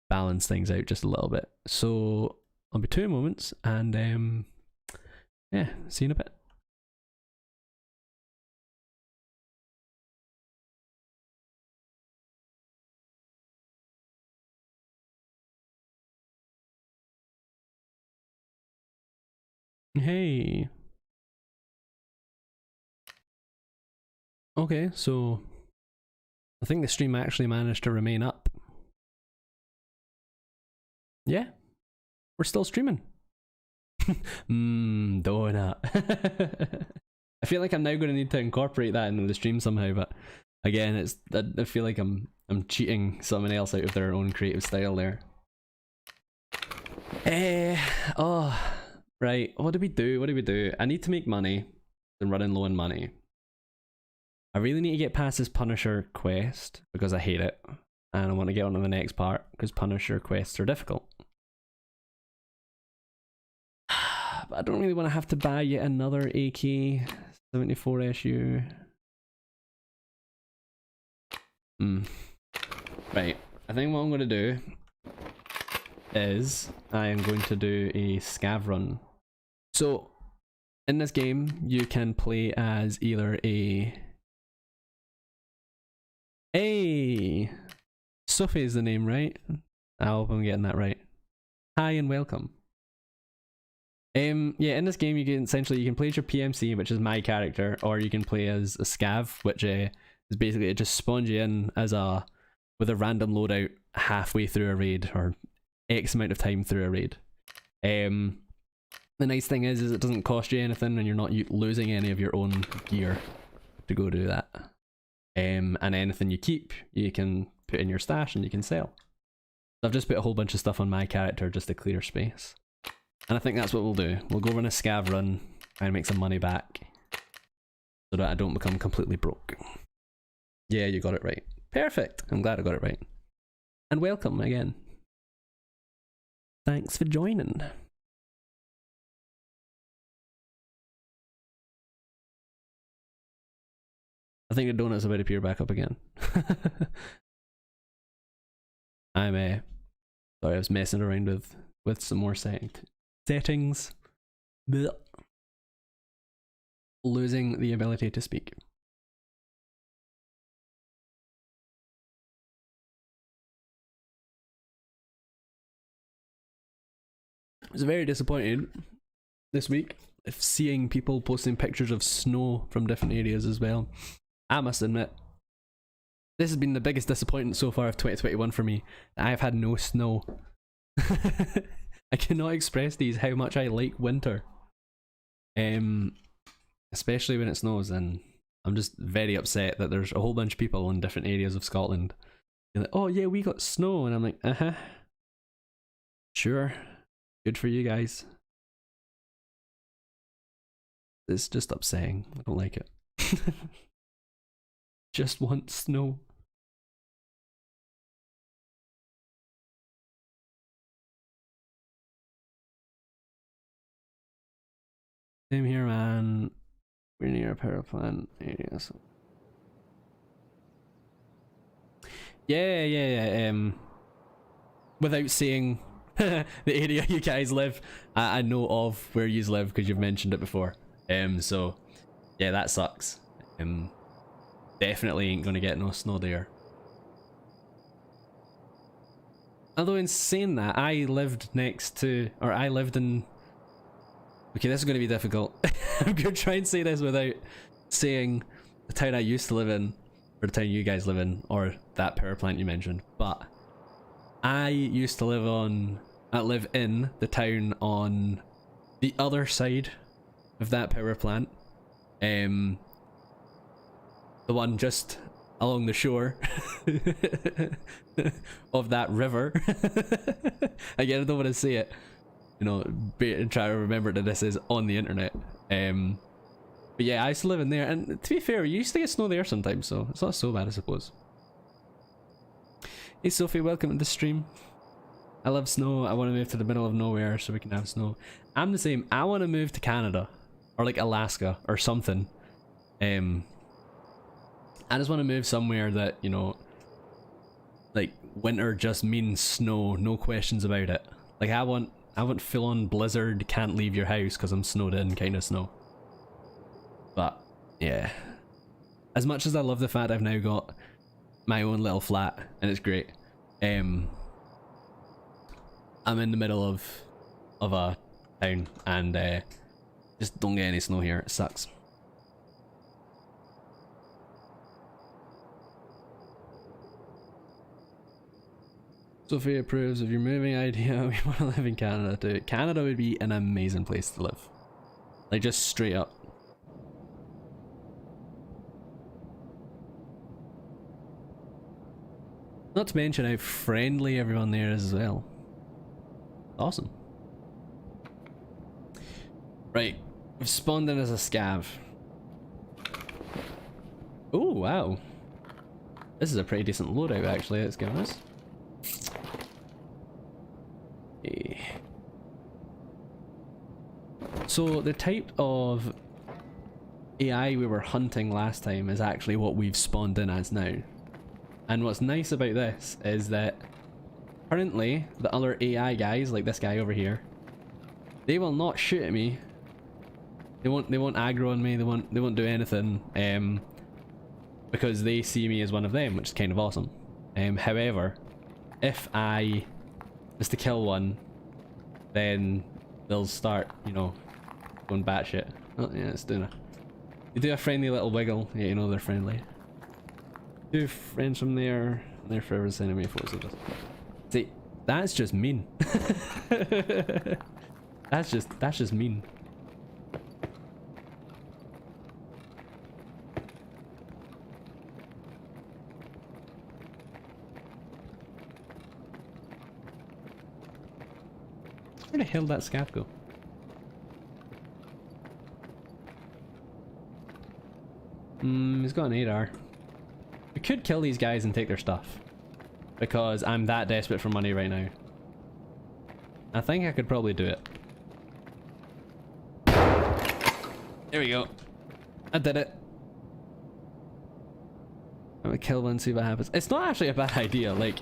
balance things out just a little bit. So I'll be 2 moments and yeah, see you in a bit. Hey. Okay, so I think the stream actually managed to remain up. Yeah, we're still streaming. Donut. I feel like I'm now going to need to incorporate that into the stream somehow, but again, I feel like I'm cheating someone else out of their own creative style there. Oh, right. What do we do? What do we do? I need to make money. I'm running low on money. I really need to get past this Punisher quest because I hate it, and I want to get on to the next part because Punisher quests are difficult. But I don't really want to have to buy yet another AK-74 SU. Right. I think what I'm going to do is I am going to do a scav run. So in this game you can play as either Sophie is the name, right? I hope I'm getting that right. Hi and welcome. Yeah, in this game you can play as your PMC, which is my character, or you can play as a scav, which is basically it just spawns you in as with a random loadout halfway through a raid or X amount of time through a raid. The nice thing is it doesn't cost you anything and you're not losing any of your own gear to go do that. And anything you keep, you can put in your stash and you can sell. So I've just put a whole bunch of stuff on my character just to clear space. And I think that's what we'll do. We'll go run a scav run and make some money back so that I don't become completely broke. Yeah, you got it right. Perfect. I'm glad I got it right. And welcome again. Thanks for joining. I think the donut's about to appear back up again. I'm sorry, I was messing around with some more settings. Blech. Losing the ability to speak. I was very disappointed this week of seeing people posting pictures of snow from different areas as well. I must admit, this has been the biggest disappointment so far of 2021 for me. I've had no snow. I cannot express how much I like winter. Especially when it snows, and I'm just very upset that there's a whole bunch of people in different areas of Scotland. They're like, oh yeah, we got snow, and I'm like, sure, good for you guys. It's just upsetting. I don't like it. Just want snow. Same here, man. We're near a power plant area. So. Yeah. Without saying the area you guys live, I know of where you live because you've mentioned it before. So yeah, that sucks. Definitely ain't gonna get no snow there. Although in saying that, I lived in... Okay, this is going to be difficult. I'm going to try and say this without saying the town I used to live in, or the town you guys live in, or that power plant you mentioned. But I used to live in the town on the other side of that power plant. The one just along the shore of that river. Again, I don't want to say it, you know, try to remember that this is on the internet. But yeah, I used to live in there, and to be fair, you used to get snow there sometimes, so it's not so bad, I suppose. Hey Sophie, welcome to the stream. I love snow. I want to move to the middle of nowhere so we can have snow. I'm the same. I want to move to Canada or like Alaska or something. I just want to move somewhere that, you know, like winter just means snow, no questions about it. Like I want full on blizzard, can't leave your house because I'm snowed in kind of snow. But yeah, as much as I love the fact I've now got my own little flat and it's great, I'm in the middle of a town, and Just don't get any snow here, it sucks. Sophia approves of your moving idea. We want to live in Canada too. Canada would be an amazing place to live. Like, just straight up. Not to mention how friendly everyone there is as well. Awesome. Right, we've spawned in as a scav. Oh wow. This is a pretty decent loadout actually, it's giving us. Okay. So the type of AI we were hunting last time is actually what we've spawned in as now. And what's nice about this is that currently the other AI guys, like this guy over here, they will not shoot at me. They won't aggro on me, they won't do anything, because they see me as one of them, which is kind of awesome. However, if I was to kill one, then they'll start, you know, going batshit. Oh yeah, it's doing a... You do a friendly little wiggle, yeah, you know they're friendly. Two friends from there, they're forever sending me photos of this. See, that's just mean. That's just mean. Where the hell did that scav go? He's got an 8R. We could kill these guys and take their stuff, because I'm that desperate for money right now. I think I could probably do it. There we go. I did it. I'm gonna kill one, see what happens. It's not actually a bad idea, like,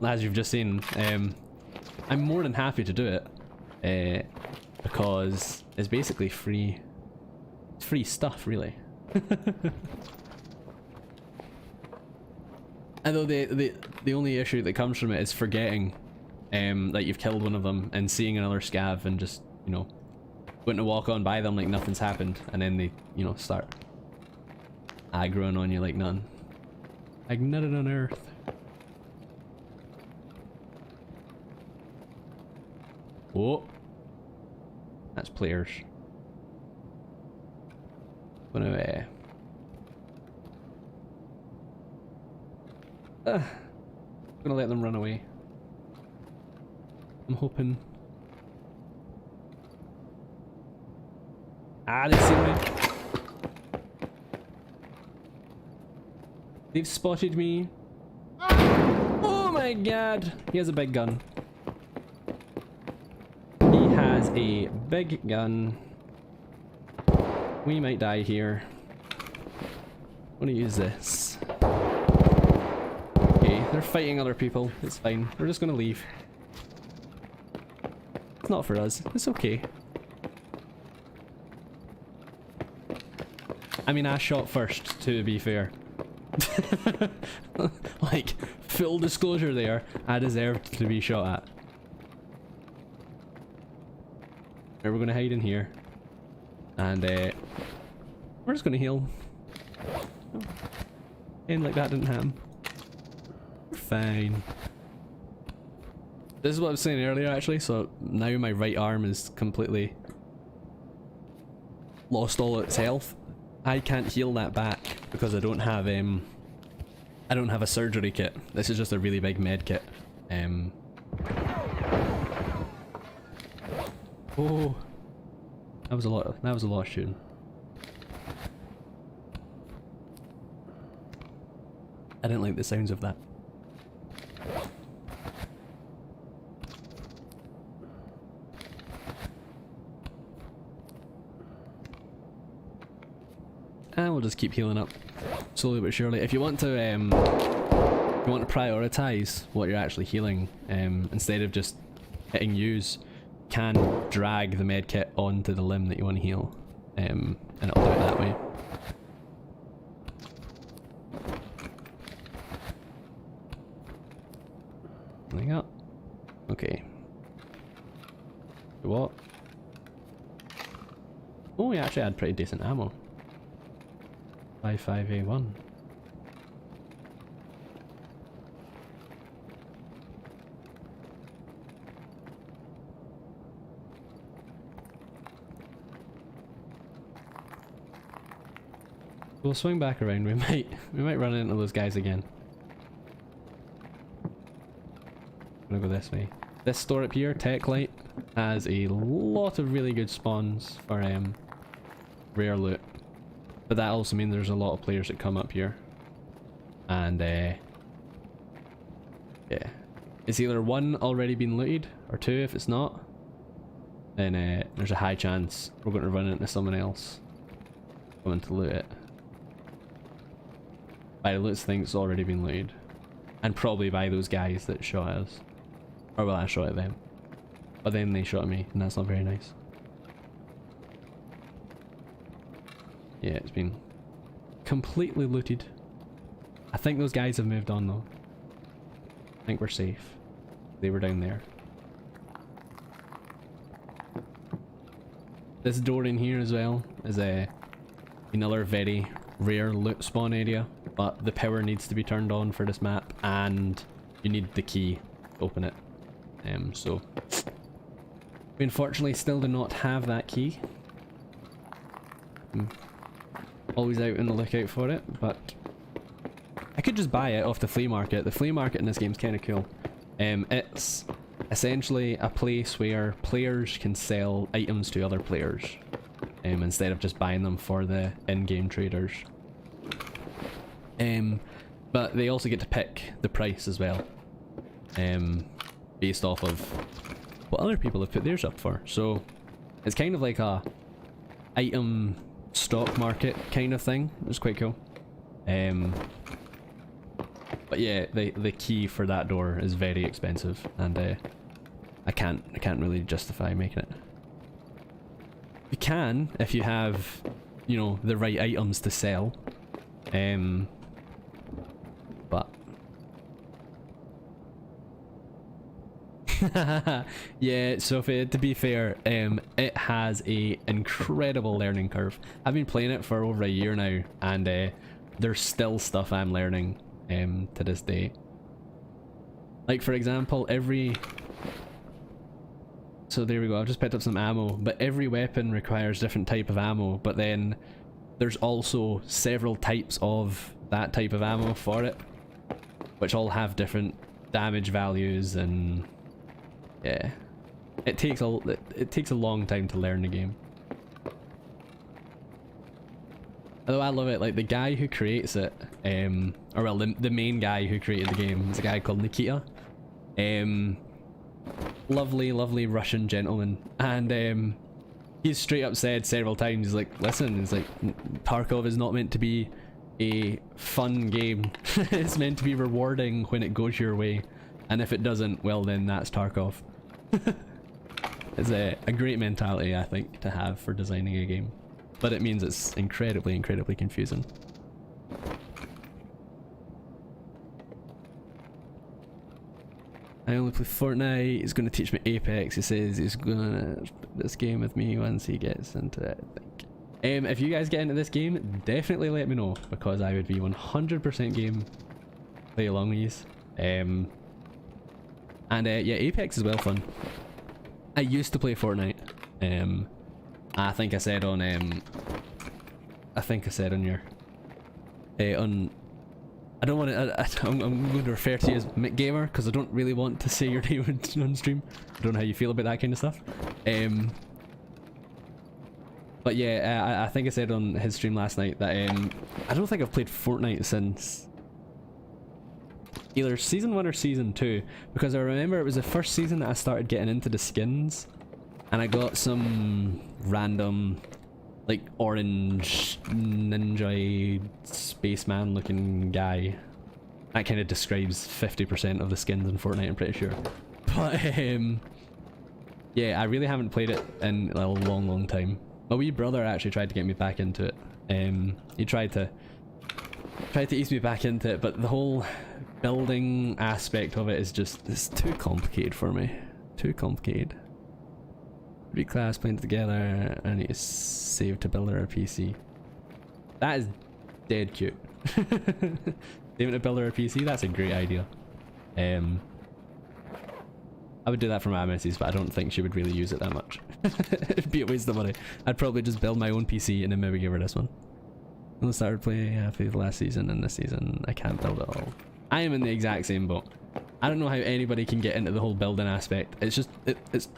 as you've just seen. I'm more than happy to do it, because it's basically free. It's free stuff, really. Although the only issue that comes from it is forgetting that you've killed one of them and seeing another scav and just, you know, going to walk on by them like nothing's happened, and then they, you know, start aggroing on you like none. Like nothing on earth. Oh, that's players. Gonna gonna let them run away. I'm hoping. Ah, they see me. They've spotted me. Oh my god! He has a big gun. He has a big gun. We might die here. I'm gonna use this. Okay, they're fighting other people. It's fine. We're just gonna leave. It's not for us. It's okay. I mean, I shot first, to be fair. Like, full disclosure there, I deserved to be shot at. Right, we're gonna hide in here. And, we're just gonna heal. And like that didn't happen. We're fine. This is what I was saying earlier, actually, so now my right arm is completely lost all its health. I can't heal that back because I don't have a surgery kit. This is just a really big med kit. Oh, that was a lot of shooting. I didn't like the sounds of that. And we'll just keep healing up slowly but surely. If you want to prioritize what you're actually healing, instead of just hitting use, you can drag the med kit onto the limb that you want to heal, and it'll do it that way. Something up. Okay. What? we actually had pretty decent ammo. 55A1. We'll swing back around. We might run into those guys again. I'm gonna go this way. This store up here, Tech Light, has a lot of really good spawns for rare loot. But that also means there's a lot of players that come up here. And yeah. It's either one already been looted, or two if it's not. Then there's a high chance we're going to run into someone else coming to loot it. By the loots thing, it's already been looted. And probably by those guys that shot at us. Or well, I shot at them. But then they shot at me, and that's not very nice. Yeah, it's been completely looted. I think those guys have moved on though. I think we're safe. They were down there. This door in here as well is another very rare loot spawn area, but the power needs to be turned on for this map, and you need the key to open it. So we unfortunately still do not have that key. Always out in the lookout for it, but I could just buy it off the flea market. The flea market in this game is kind of cool. It's essentially a place where players can sell items to other players instead of just buying them for the in-game traders. But they also get to pick the price as well, based off of what other people have put theirs up for. So it's kind of like a item stock market kind of thing. It's quite cool. But yeah, the key for that door is very expensive, and I can't really justify making it. You can if you have, you know, the right items to sell. But yeah, Sophie, to be fair, it has a incredible learning curve. I've been playing it for over a year now, and there's still stuff I'm learning to this day. Like for example, so there we go, I've just picked up some ammo, but every weapon requires different type of ammo, but then there's also several types of that type of ammo for it, which all have different damage values, and yeah, it takes a long time to learn the game. Although I love it, like the guy who creates it, or well, the main guy who created the game is a guy called Nikita. Lovely Russian gentleman, and he's straight up said several times, he's like, listen, it's like, Tarkov is not meant to be a fun game. It's meant to be rewarding when it goes your way, and if it doesn't, well then that's Tarkov. It's a great mentality, I think, to have for designing a game. But it means it's incredibly confusing. I only play Fortnite. He's going to teach me Apex. He says he's going to this game with me once he gets into it, I think. If you guys get into this game, definitely let me know, because I would be 100% game play along with these. And yeah, Apex is well fun. I used to play Fortnite. I think I said on your on, I don't want to, I'm going to refer to you as Mick Gamer, because I don't really want to say your name on stream. I don't know how you feel about that kind of stuff. But yeah, I think I said on his stream last night that I don't think I've played Fortnite since either season 1 or season 2, because I remember it was the first season that I started getting into the skins, and I got some random like orange ninja spaceman looking guy. That kind of describes 50% of the skins in Fortnite, I'm pretty sure. But yeah, I really haven't played it in a long time. My wee brother actually tried to get me back into it. He tried to ease me back into it, but the whole building aspect of it is just, it's too complicated for me. Too complicated. Reclass playing together. I need to save to build our PC. That is dead cute. Saving to build our PC, that's a great idea. I would do that for my missus, but I don't think she would really use it that much. It'd be a waste of money. I'd probably just build my own PC and then maybe give her this one. I started playing after the last season, and this season I can't build it all. I am in the exact same boat. I don't know how anybody can get into the whole building aspect. It's just, it's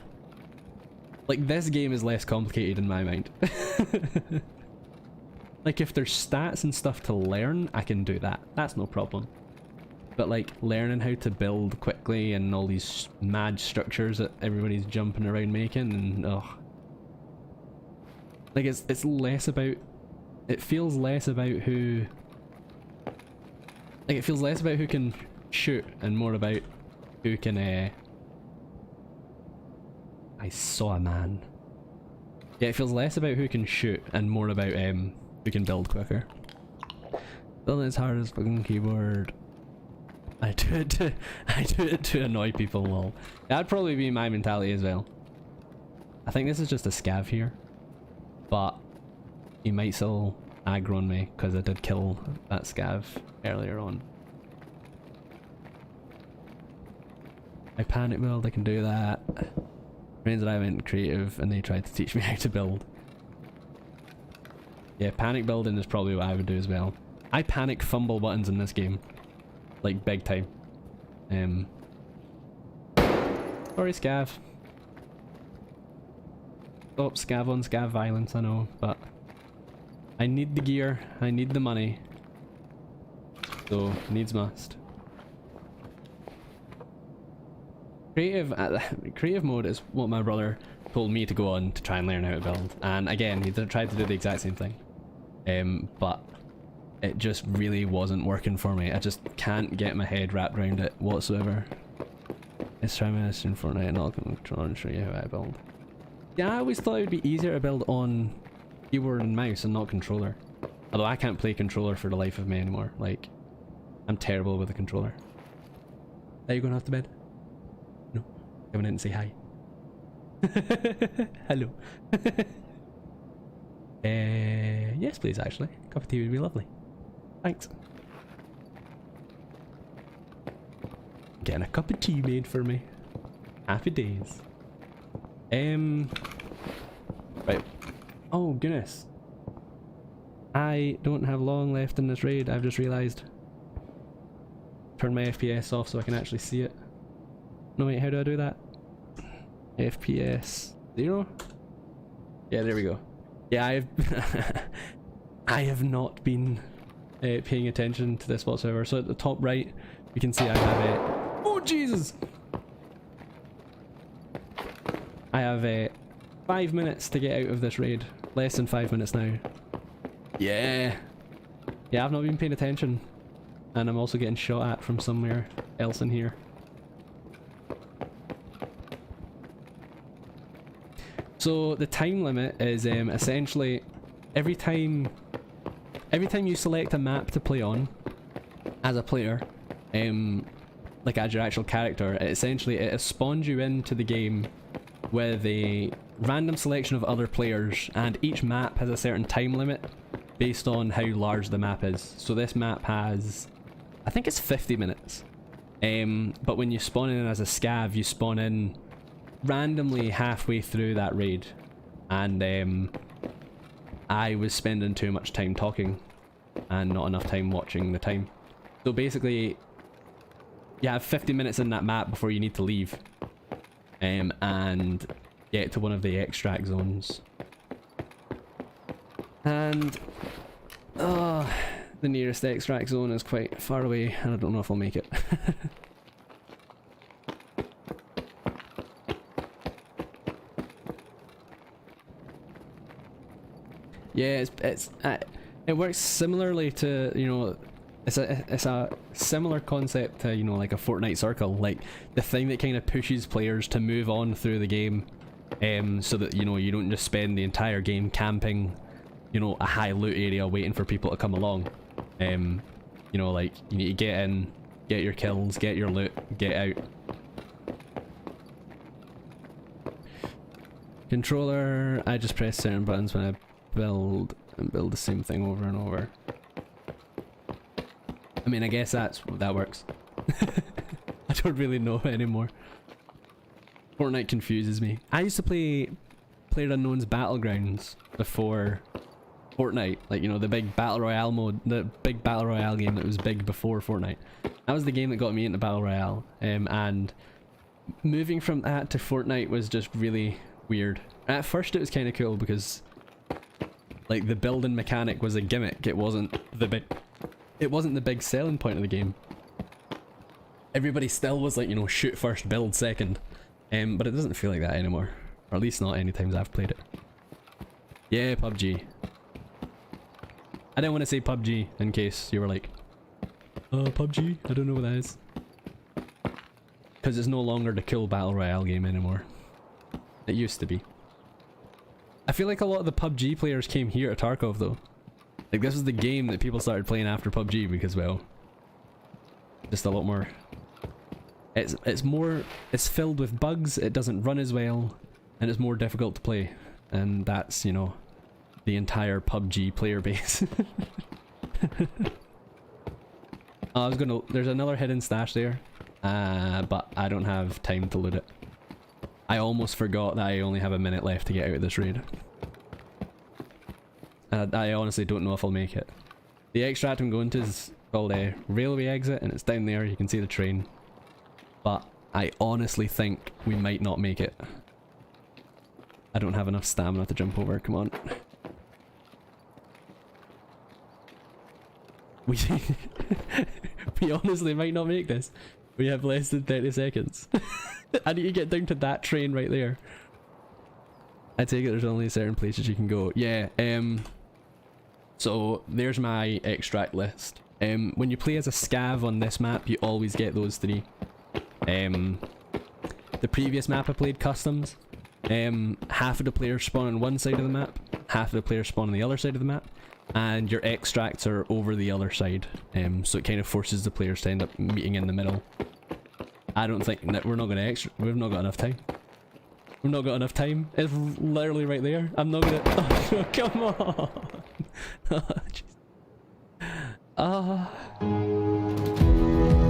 like, this game is less complicated in my mind. Like, if there's stats and stuff to learn, I can do that. That's no problem. But like, learning how to build quickly and all these mad structures that everybody's jumping around making, and like, it's less about, it feels less about who, like, it feels less about who can shoot and more about who can I saw a man. Yeah, it feels less about who can shoot and more about who can build quicker. Building as hard as fucking keyboard. I do it to annoy people, lol. That'd probably be my mentality as well. I think this is just a scav here, but he might still aggro on me because I did kill that scav earlier on. I panic build, I can do that. Means that I went creative and they tried to teach me how to build. Yeah, panic building is probably what I would do as well. I panic fumble buttons in this game. Like, big time. Sorry, scav. Stop scav on scav violence, I know, but I need the gear, I need the money. So, needs must. Creative mode is what my brother told me to go on to try and learn how to build. And again, he tried to do the exact same thing. But it just really wasn't working for me. I just can't get my head wrapped around it whatsoever. Let's try this in Fortnite and I'll try and show you how I build. Yeah, I always thought it would be easier to build on keyboard and mouse and not controller. Although I can't play controller for the life of me anymore. Like, I'm terrible with the controller. Are you going off to bed? No. Coming in and say hi. Hello. Yes please, actually. A cup of tea would be lovely. Thanks. Getting a cup of tea made for me. Happy days. Right. Oh goodness. I don't have long left in this raid, I've just realised. Turn my FPS off so I can actually see it. No wait, how do I do that? FPS 0? Yeah, there we go. Yeah, I have not been paying attention to this whatsoever. So at the top right, you can see I have a... Oh Jesus! I have 5 minutes to get out of this raid. Less than 5 minutes now. Yeah! Yeah, I've not been paying attention. And I'm also getting shot at from somewhere else in here. So the time limit is essentially every time you select a map to play on as a player, like as your actual character, it spawns you into the game with a random selection of other players, and each map has a certain time limit based on how large the map is. So this map has, I think it's 50 minutes. But when you spawn in as a scav, you spawn in randomly halfway through that raid, and I was spending too much time talking and not enough time watching the time. So basically you have 50 minutes in that map before you need to leave and get to one of the extract zones, and the nearest extract zone is quite far away and I don't know if I'll make it. Yeah, it works similarly to, you know, it's a similar concept to, you know, like a Fortnite circle, like the thing that kind of pushes players to move on through the game, so that, you know, you don't just spend the entire game camping, you know, a high loot area waiting for people to come along. You know, like, you need to get in, get your kills, get your loot, get out. Controller, I just press certain buttons when I build and build the same thing over and over. I mean, I guess that works. I don't really know anymore. Fortnite confuses me. I used to play PlayerUnknown's Battlegrounds before Fortnite, like, you know, the big battle royale mode, the big battle royale game that was big before Fortnite. That was the game that got me into battle royale, and moving from that to Fortnite was just really weird. At first it was kind of cool because, like, the building mechanic was a gimmick. It wasn't the big selling point of the game. Everybody still was like, you know, shoot first, build second. But it doesn't feel like that anymore, or at least not any times I've played it. Yeah, PUBG. I didn't want to say PUBG in case you were like, PUBG? I don't know what that is. Because it's no longer the cool battle royale game anymore. It used to be. I feel like a lot of the PUBG players came here at Tarkov though. Like, this was the game that people started playing after PUBG because, well, just a lot more. It's filled with bugs, it doesn't run as well, and it's more difficult to play. And that's, you know, the entire PUBG player base. There's another hidden stash there, but I don't have time to loot it. I almost forgot that I only have a minute left to get out of this raid. I honestly don't know if I'll make it. The extract I'm going to is called a railway exit, and it's down there, you can see the train. But I honestly think we might not make it. I don't have enough stamina to jump over, come on. We honestly might not make this. We have less than 30 seconds. I need to get down to that train right there. I take it there's only certain places you can go. Yeah, so there's my extract list. When you play as a scav on this map, you always get those three. The previous map I played, Customs, half of the players spawn on one side of the map, half of the players spawn on the other side of the map, and your extracts are over the other side, so it kind of forces the players to end up meeting in the middle. I don't think that we've not got enough time. We've not got enough time. It's literally right there. I'm not gonna. Oh, come on. Oh,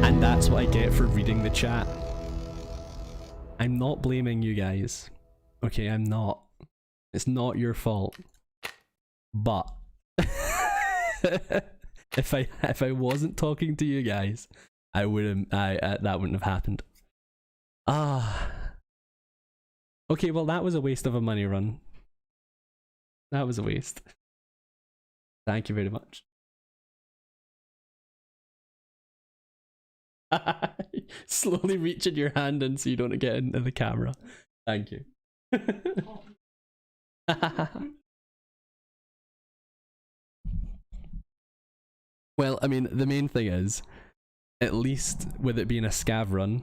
and that's what I get for reading the chat. I'm not blaming you guys. Okay, I'm not. It's not your fault. But if I wasn't talking to you guys, that wouldn't have happened. Okay, well, that was a waste of a money run. That was a waste. Thank you very much. Slowly reaching your hand in so you don't get into the camera. Thank you. Well, I mean, the main thing is, at least with it being a scav run,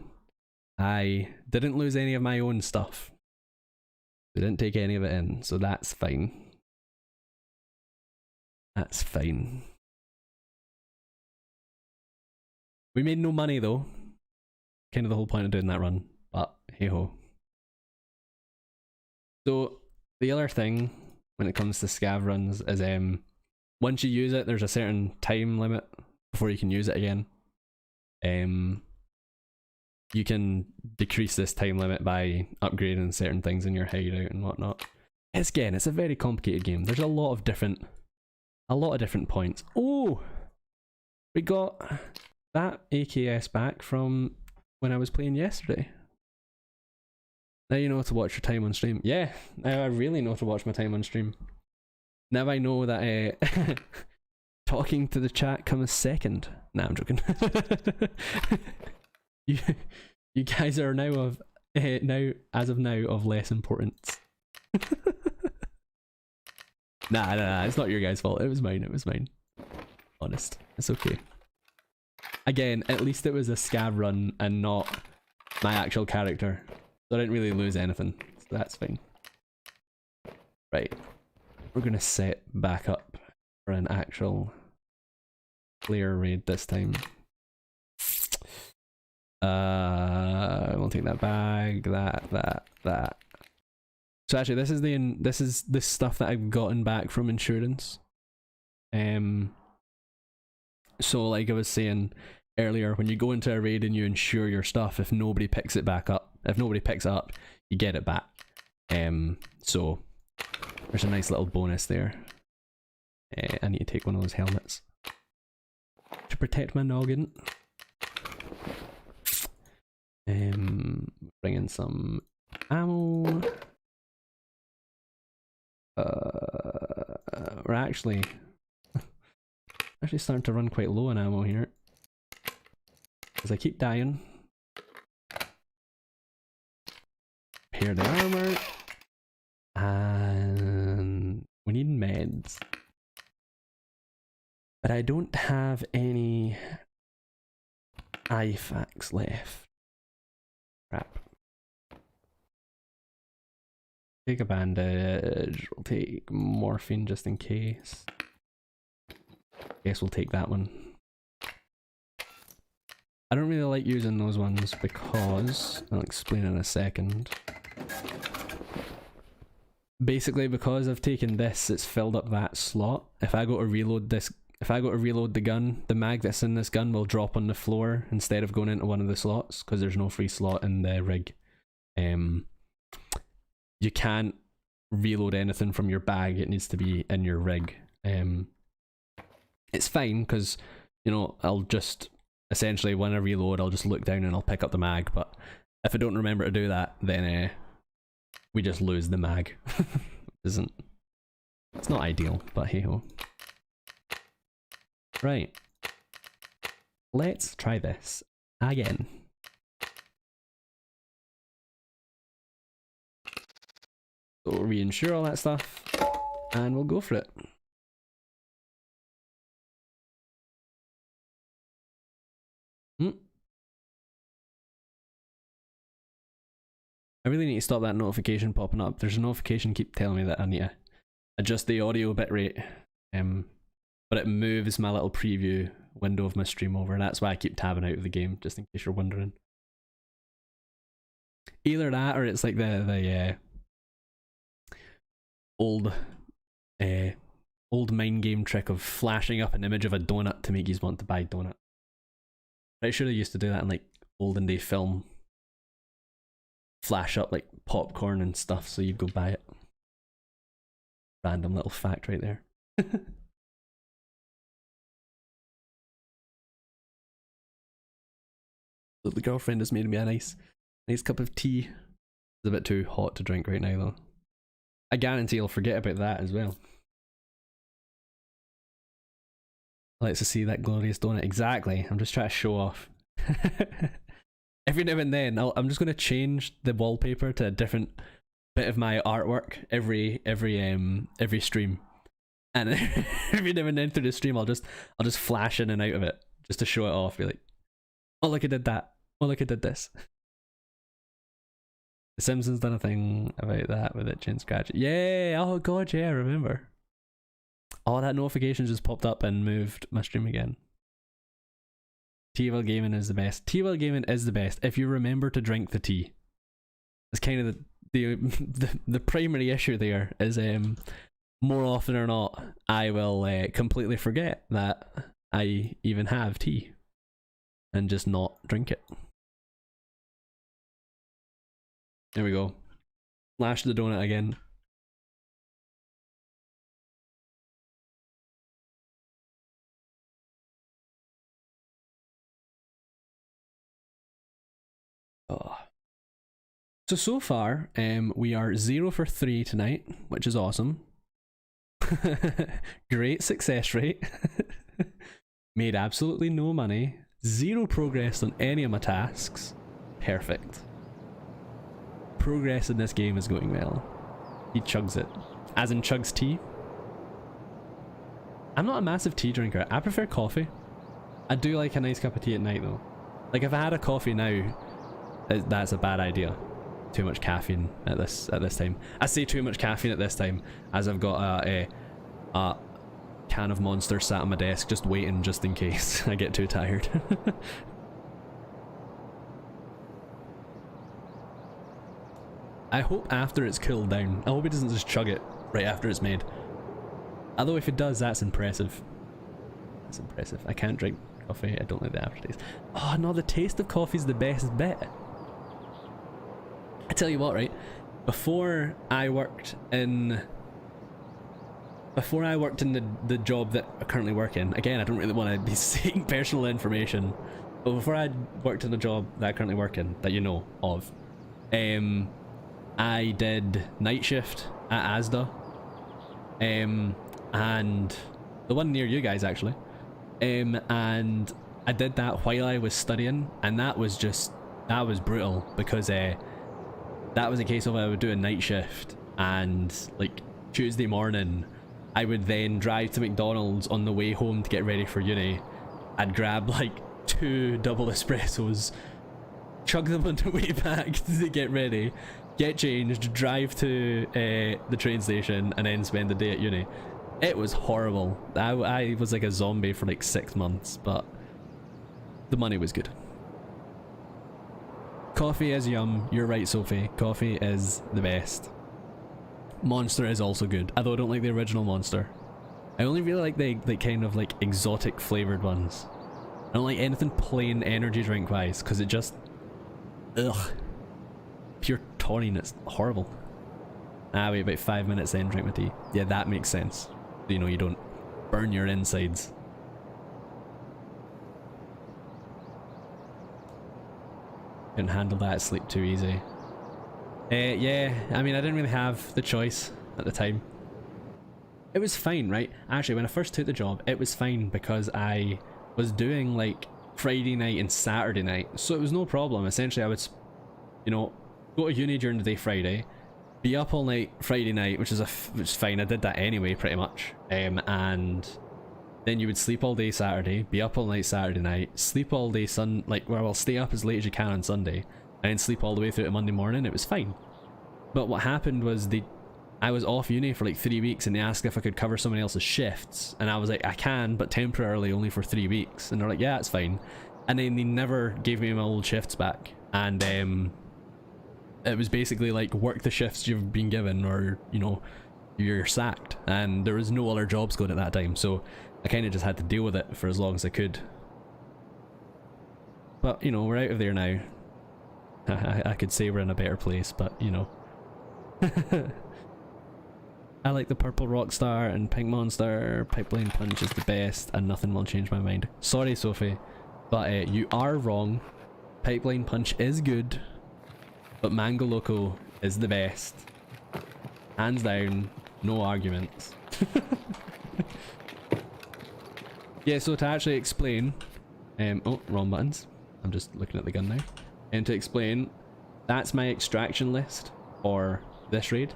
I didn't lose any of my own stuff. I didn't take any of it in, so that's fine. That's fine. We made no money though. Kind of the whole point of doing that run, but hey ho. So the other thing when it comes to scav runs is once you use it, there's a certain time limit before you can use it again. You can decrease this time limit by upgrading certain things in your hideout and whatnot. It's a very complicated game. There's a lot of different points. Oh, we got that AKS back from when I was playing yesterday. Now you know to watch your time on stream. Yeah, now I really know to watch my time on stream. Now I know that talking to the chat comes second. Nah, I'm joking. You guys are now as of now of less importance. Nah, it's not your guys' fault. It was mine. Honest, it's okay. Again, at least it was a scav run and not my actual character, so I didn't really lose anything, so that's fine. Right, we're gonna set back up for an actual player raid this time. We'll take that bag, that. So actually, this is the stuff that I've gotten back from insurance. So like I was saying earlier, when you go into a raid and you insure your stuff, if nobody picks it back up, if nobody picks it up, you get it back. So there's a nice little bonus there. I need to take one of those helmets to protect my noggin. Bring in some ammo. We're actually starting to run quite low on ammo here, because I keep dying. Repair the armor, and we need meds, but I don't have any IFAKs left. Crap. Take a bandage, we'll take morphine just in case. Guess we'll take that one. I don't really like using those ones because, I'll explain in a second. Basically, because I've taken this, it's filled up that slot. If I go to reload this, if I go to reload the gun, the mag that's in this gun will drop on the floor instead of going into one of the slots, because there's no free slot in the rig. You can't reload anything from your bag, it needs to be in your rig. It's fine because, you know, I'll just essentially, when I reload, I'll just look down and I'll pick up the mag, but if I don't remember to do that, then we just lose the mag. It's not ideal, but hey ho. Right, let's try this again. So we'll reinsure all that stuff, and we'll go for it. I really need to stop that notification popping up. There's a notification keep telling me that I need to adjust the audio bitrate, but it moves my little preview window of my stream over, and that's why I keep tabbing out of the game, just in case you're wondering. Either that, or it's like the old mind game trick of flashing up an image of a donut to make you want to buy donut. I should have used to do that in like olden day film. Flash up like popcorn and stuff so you'd go buy it. Random little fact right there. The girlfriend has made me a nice cup of tea. It's a bit too hot to drink right now though. I guarantee I'll forget about that as well. Let's see that glorious donut. Exactly. I'm just trying to show off. Every now and then, I'm just going to change the wallpaper to a different bit of my artwork every stream, and every now and then through the stream, I'll just flash in and out of it just to show it off. Be like, oh look, I did that. Oh look, I did this. The Simpsons done a thing about that with it and scratch. Yeah. Oh god, yeah, I remember. Oh, that notification just popped up and moved my stream again. T-Well Gaming is the best. T-Well Gaming is the best if you remember to drink the tea. It's kind of the primary issue there is more often or not I will completely forget that I even have tea and just not drink it. There we go. Flash the donut again. Oh. So far, we are 0 for 3 tonight, which is awesome. Great success rate. Made absolutely no money. 0 progress on any of my tasks. Perfect. Progress in this game is going well. He chugs it. As in chugs tea. I'm not a massive tea drinker. I prefer coffee. I do like a nice cup of tea at night though. Like if I had a coffee now, that's a bad idea. Too much caffeine at this time. I say too much caffeine at this time as I've got a can of Monster sat on my desk just waiting just in case I get too tired. I hope after it's cooled down. I hope he doesn't just chug it right after it's made. Although if it does, that's impressive. That's impressive. I can't drink coffee. I don't like the aftertaste. Oh no, the taste of coffee's the best bit. I tell you what, right? Before I worked in the job that I currently work in, again, I don't really want to be saying personal information, but before I worked in the job that I currently work in, that you know of, I did night shift at ASDA, and the one near you guys actually, and I did that while I was studying, and that was brutal, because that was a case of I would do a night shift, and like Tuesday morning I would then drive to McDonald's on the way home to get ready for uni. I'd grab like 2 double espressos, chug them on the way back to get ready, get changed, drive to the train station, and then spend the day at uni. It was horrible. I was like a zombie for like 6 months, but the money was good. Coffee is yum. You're right, Sophie. Coffee is the best. Monster is also good, although I don't like the original Monster. I only really like the kind of like exotic flavoured ones. I don't like anything plain energy drink wise, because it just... ugh. Pure taurine, it's horrible. Ah, wait about 5 minutes then drink my tea. Yeah, that makes sense. You know, you don't burn your insides. Couldn't handle that sleep too easy. Yeah, I mean, I didn't really have the choice at the time. It was fine, right? Actually, when I first took the job, it was fine because I was doing like Friday night and Saturday night, so it was no problem. Essentially, I would, you know, go to uni during the day Friday, be up all night Friday night, which is fine. I did that anyway, pretty much. And then you would sleep all day Saturday, be up all night Saturday night, sleep all day stay up as late as you can on Sunday, and then sleep all the way through to Monday morning. It was fine. But what happened was I was off uni for like 3 weeks, and they asked if I could cover someone else's shifts, and I was like, I can, but temporarily, only for 3 weeks. And they're like, yeah, it's fine. And then they never gave me my old shifts back, and it was basically like, work the shifts you've been given, or you know, you're sacked. And there was no other jobs going at that time, so I kind of just had to deal with it for as long as I could. But you know, we're out of there now. I could say we're in a better place, but you know. I like the purple Rockstar and pink Monster. Pipeline Punch is the best, and nothing will change my mind. Sorry, Sophie, but you are wrong. Pipeline Punch is good, but Mango Loco is the best. Hands down, no arguments. Yeah, so to actually explain, oh, wrong buttons. I'm just looking at the gun now. And to explain, that's my extraction list for this raid.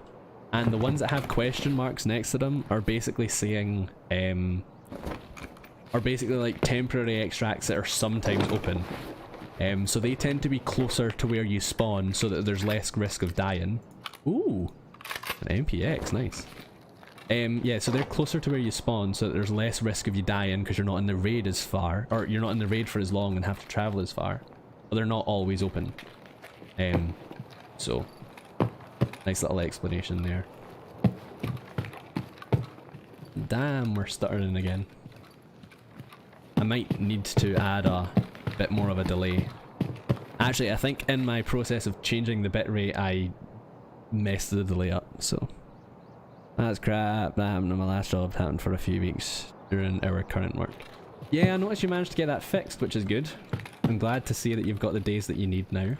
And the ones that have question marks next to them are basically saying, are basically like temporary extracts that are sometimes open. So they tend to be closer to where you spawn, so that there's less risk of dying. Ooh, an MPX, nice. Yeah, so they're closer to where you spawn, so that there's less risk of you dying, because you're not in the raid as far, or you're not in the raid for as long and have to travel as far. But they're not always open. So nice little explanation there. Damn, we're stuttering again. I might need to add a bit more of a delay. Actually, I think in my process of changing the bitrate, I messed the delay up, so that's crap. That happened in my last job, happened for a few weeks during our current work. Yeah, I noticed you managed to get that fixed, which is good. I'm glad to see that you've got the days that you need now.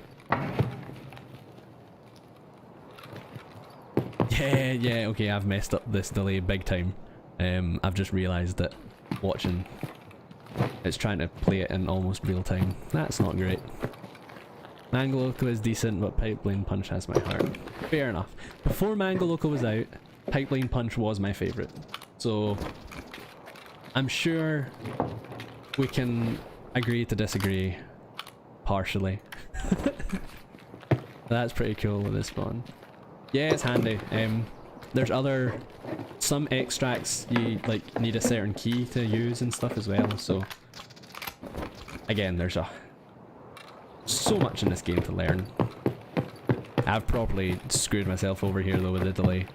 Yeah, okay, I've messed up this delay big time. I've just realised that watching, it's trying to play it in almost real time. That's not great. Mango Loco is decent, but Pipeline Punch has my heart. Fair enough. Before Mango Loco was out, Pipeline Punch was my favourite. So I'm sure we can agree to disagree partially. That's pretty cool with this spawn. Yeah, it's handy. There's some extracts you like need a certain key to use and stuff as well, so again, there's so much in this game to learn. I've properly screwed myself over here though with the delay.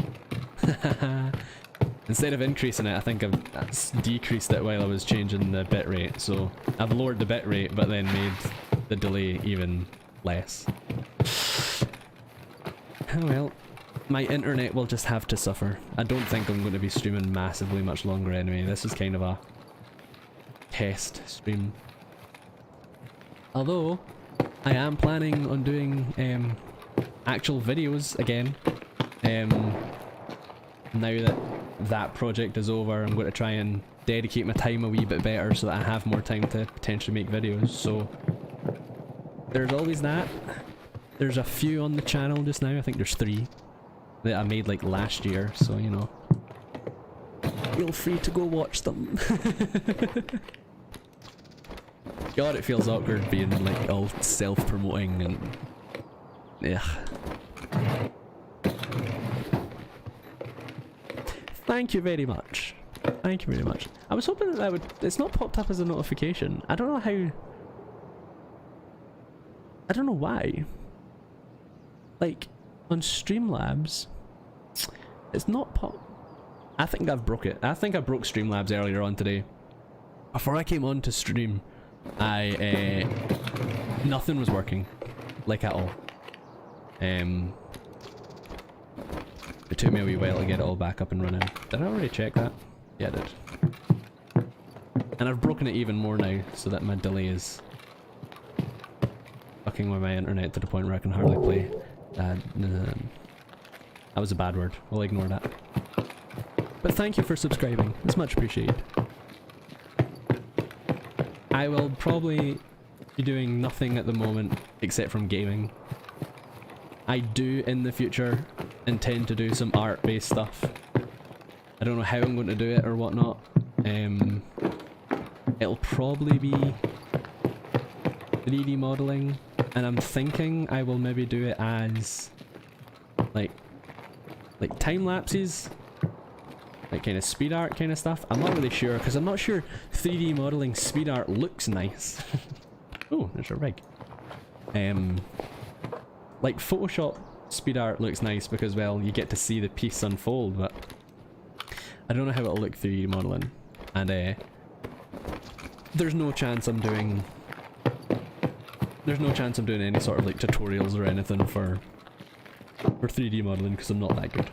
Instead of increasing it, I think I've decreased it while I was changing the bitrate. So I've lowered the bitrate, but then made the delay even less. Oh well, my internet will just have to suffer. I don't think I'm going to be streaming massively much longer anyway. This is kind of a test stream. Although, I am planning on doing actual videos again. Now that that project is over, I'm going to try and dedicate my time a wee bit better so that I have more time to potentially make videos. So there's always that. There's a few on the channel just now. I think there's 3 that I made like last year, so you know, feel free to go watch them. God, it feels awkward being like all self-promoting and yeah. Thank you very much. Thank you very much. I was hoping that would... It's not popped up as a notification. I don't know how... I don't know why. Like, on Streamlabs, it's not pop... I think I've broke it. I think I broke Streamlabs earlier on today. Before I came on to stream, nothing was working. Like, at all. It took me a wee while to get it all back up and running. Did I already check that? Yeah, I did. And I've broken it even more now, so that my delay is fucking with my internet to the point where I can hardly play. That was a bad word. We'll ignore that. But thank you for subscribing. It's much appreciated. I will probably be doing nothing at the moment except from gaming. I do in the future intend to do some art-based stuff. I don't know how I'm going to do it or whatnot. It'll probably be 3D modeling, and I'm thinking I will maybe do it as like time lapses, like kind of speed art kind of stuff. I'm not really sure because I'm not sure 3D modeling speed art looks nice. Oh, there's a rig. Like Photoshop speed art looks nice because, well, you get to see the piece unfold, but I don't know how it'll look 3D modeling. And there's no chance I'm doing any sort of like tutorials or anything for 3D modeling because I'm not that good.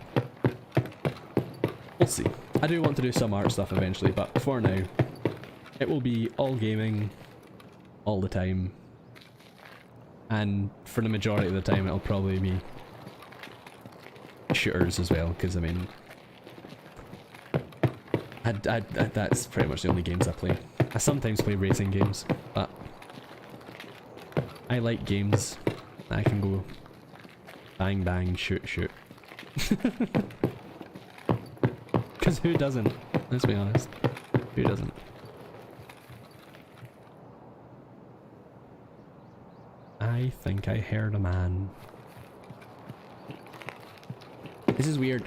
We'll see. I do want to do some art stuff eventually, but for now, it will be all gaming all the time. And for the majority of the time it'll probably be shooters as well, because I mean, that's pretty much the only games I play. I sometimes play racing games, but I like games that I can go bang bang shoot shoot. Because who doesn't? Let's be honest. Who doesn't? I think I heard a man. This is weird.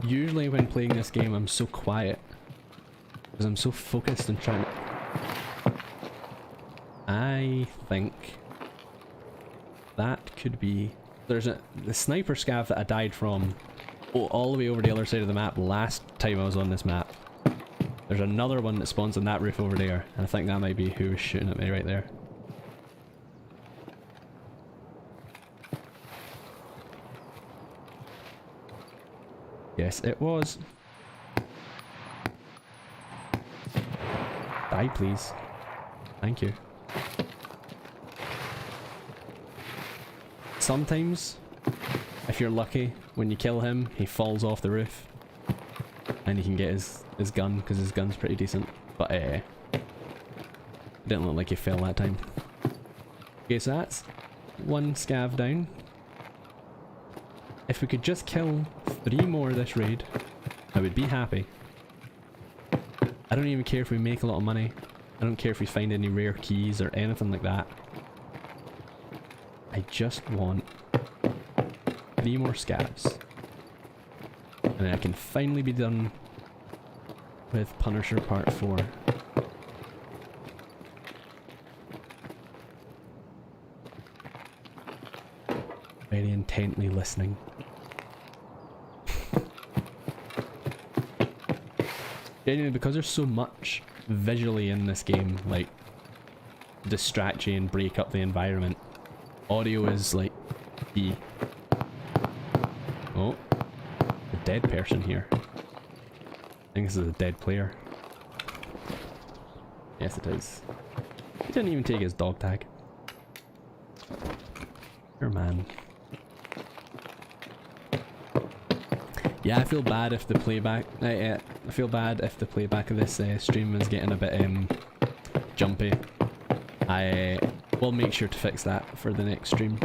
Usually when playing this game I'm so quiet because I'm so focused and trying to... I think that could be... There's the sniper scav that I died from all the way over the other side of the map last time I was on this map. There's another one that spawns on that roof over there, and I think that might be who was shooting at me right there. Yes, it was. Die, please. Thank you. Sometimes, if you're lucky, when you kill him, he falls off the roof. And you can get his gun, because his gun's pretty decent. But, didn't look like he fell that time. Okay, so that's one scav down. If we could just kill 3 more this raid, I would be happy. I don't even care if we make a lot of money. I don't care if we find any rare keys or anything like that. I just want 3 more scavs. And then I can finally be done with Punisher Part 4. very intently listening. Genuinely, because there's so much visually in this game, like, distract you and break up the environment, audio is, like, key. Oh, a dead person here. I think this is a dead player. Yes, it is. He didn't even take his dog tag. Your man. Yeah, I feel bad if the playback. I feel bad if the playback of this stream is getting a bit jumpy. I will make sure to fix that for the next stream.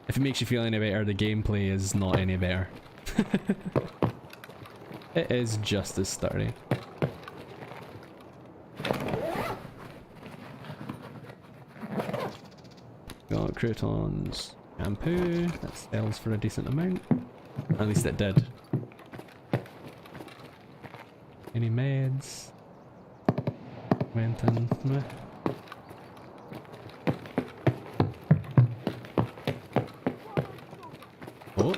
If it makes you feel any better, the gameplay is not any better. It is just as sturdy. Got croutons, shampoo, that sells for a decent amount. At least it did. Any meds? Went in. Meh. Oh.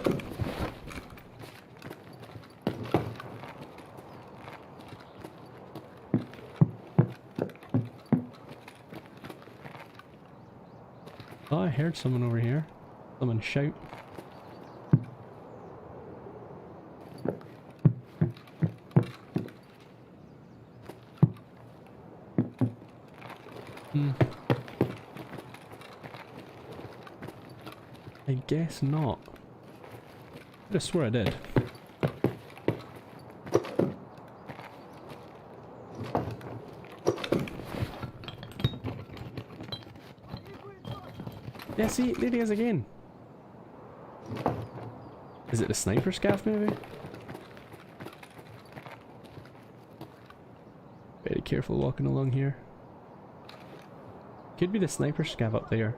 Oh, I heard someone over here. Someone shout. I guess not. I swear I did. Yeah, see, there he is again. Is it the sniper scaff maybe? Very careful walking along here. Could be the sniper scav up there.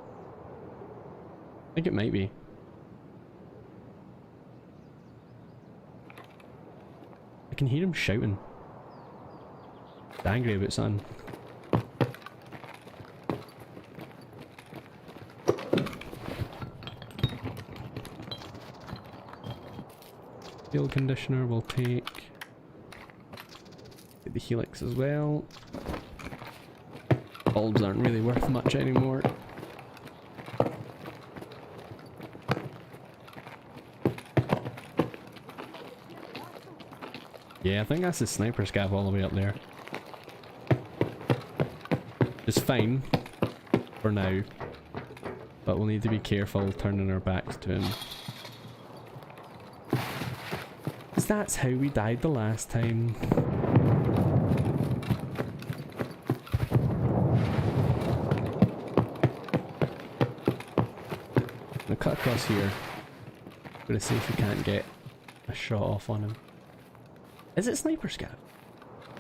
I think it might be. I can hear him shouting. He's angry about something. Field conditioner will take. Get the helix as well. Bulbs aren't really worth much anymore. Yeah, I think that's the sniper scav all the way up there. It's fine for now, but we'll need to be careful turning our backs to him. Because that's how we died the last time. I'm gonna cut across here. I'm gonna see if we can't get a shot off on him. Is it sniper scav?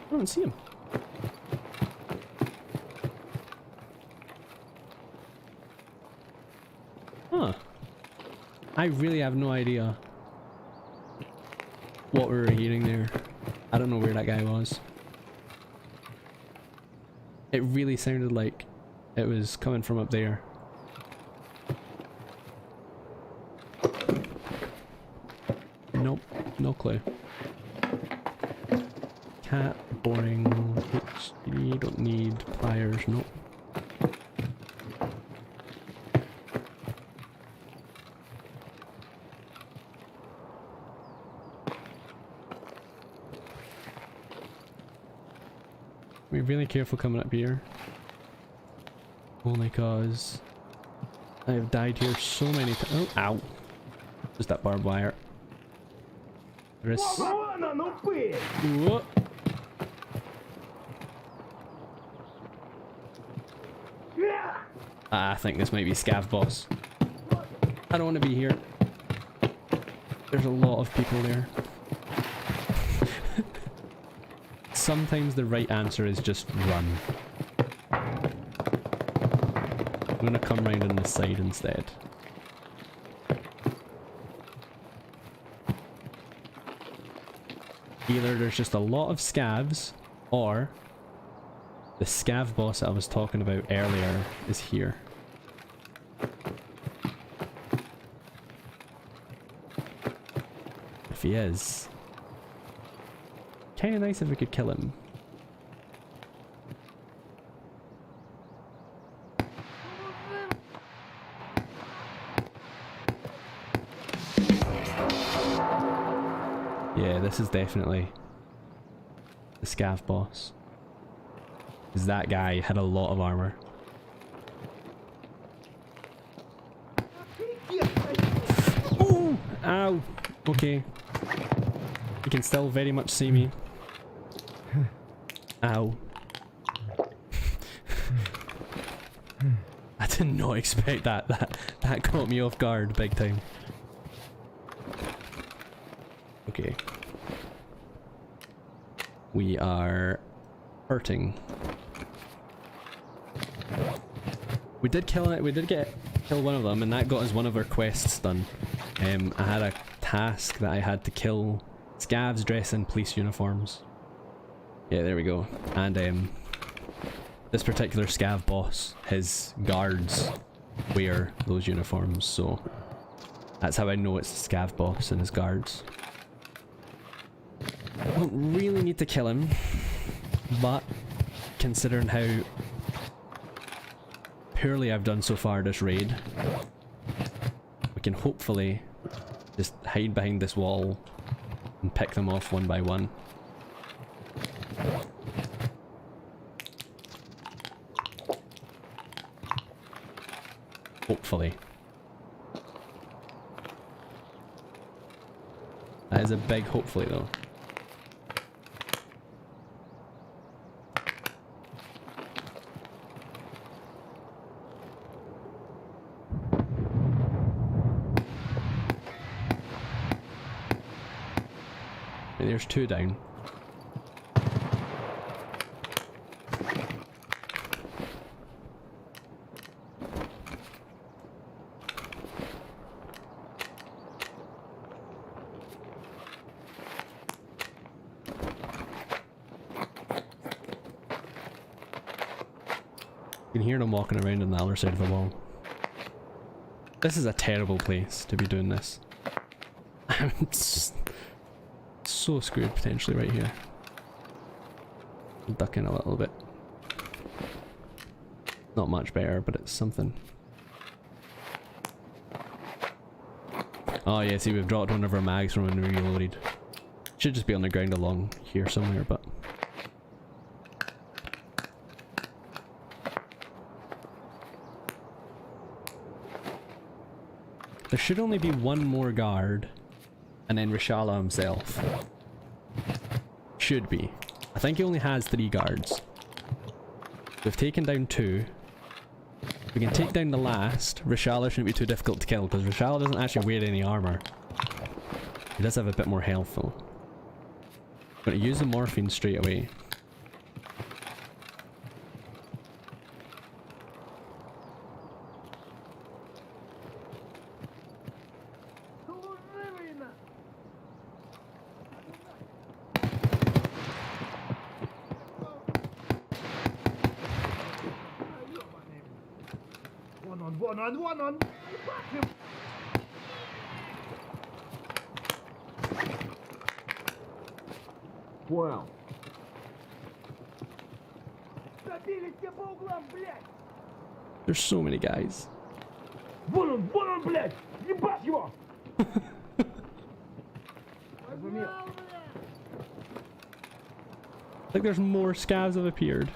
I don't see him. Huh. I really have no idea what we were hearing there. I don't know where that guy was. It really sounded like it was coming from up there. Nope, no clue. Cat, boring, HD, don't need pliers, nope. Be really careful coming up here. Only cause I have died here so many times. Oh, ow. Just that barbed wire. There is. Whoa. I think this might be Scav Boss. I don't want to be here. There's a lot of people there. Sometimes the right answer is just run. I'm gonna come round on the side instead. Either there's just a lot of scavs, or the scav boss that I was talking about earlier is here. If he is, kinda nice if we could kill him. Yeah, this is definitely the scav boss. Because that guy had a lot of armor. Oh! Ow! Okay. You can still very much see me. Ow. I did not expect that. That caught me off guard big time. Okay. We are hurting. We did kill it. We did kill one of them, and that got us one of our quests done. I had a task that I had to kill scavs dressed in police uniforms. Yeah, there we go. And this particular scav boss, his guards wear those uniforms, so that's how I know it's the scav boss and his guards. I don't really need to kill him, but considering how poorly I've done so far this raid, we can hopefully just hide behind this wall and pick them off one by one. Hopefully. That is a big hopefully though. There's two down. You can hear them walking around on the other side of the wall. This is a terrible place to be doing this. I'm so screwed potentially right here. Duck in a little bit. Not much better, but it's something. Oh yeah, see we've dropped one of our mags from when we reloaded. Should just be on the ground along here somewhere, but... there should only be one more guard, and then Rishala himself. Should be. I think he only has 3 guards. We've taken down 2. We can take down the last. Rishala shouldn't be too difficult to kill, because Rishala doesn't actually wear any armor. He does have a bit more health though. I'm going to use the morphine straight away. One on. Понял. There's so many guys. Вон он, блядь! Ебать его! Like there's more scavs have appeared.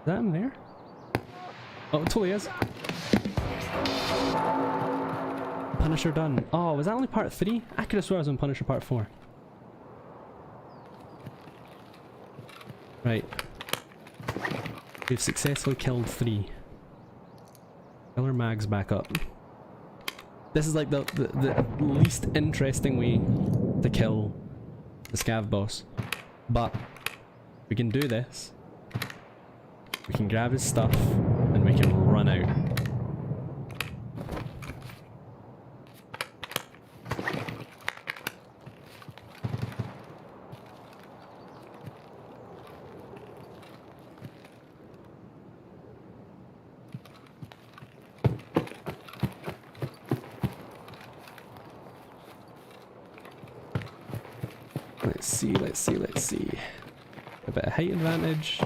Is that him there? Oh, it totally is. Punisher done. Oh, was that only part 3? I could have sworn I was on Punisher part 4. Right. We've successfully killed 3. Kill our mags back up. This is like the least interesting way to kill the scav boss. But we can do this. We can grab his stuff and we can run out. let's see, let's see, let's see. A bit of height advantage.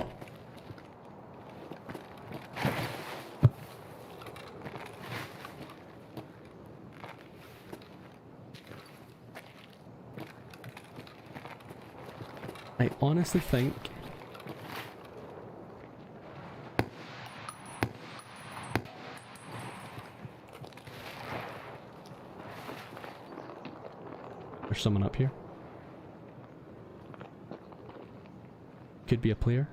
I honestly think there's someone up here. Could be a player.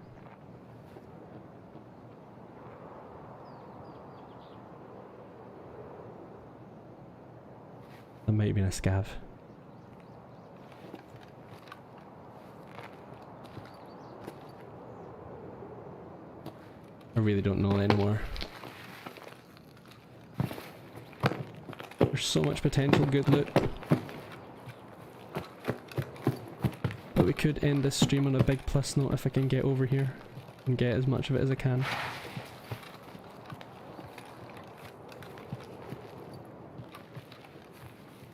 That might have been a scav. I really don't know anymore. There's so much potential good loot. But we could end this stream on a big plus note if I can get over here and get as much of it as I can.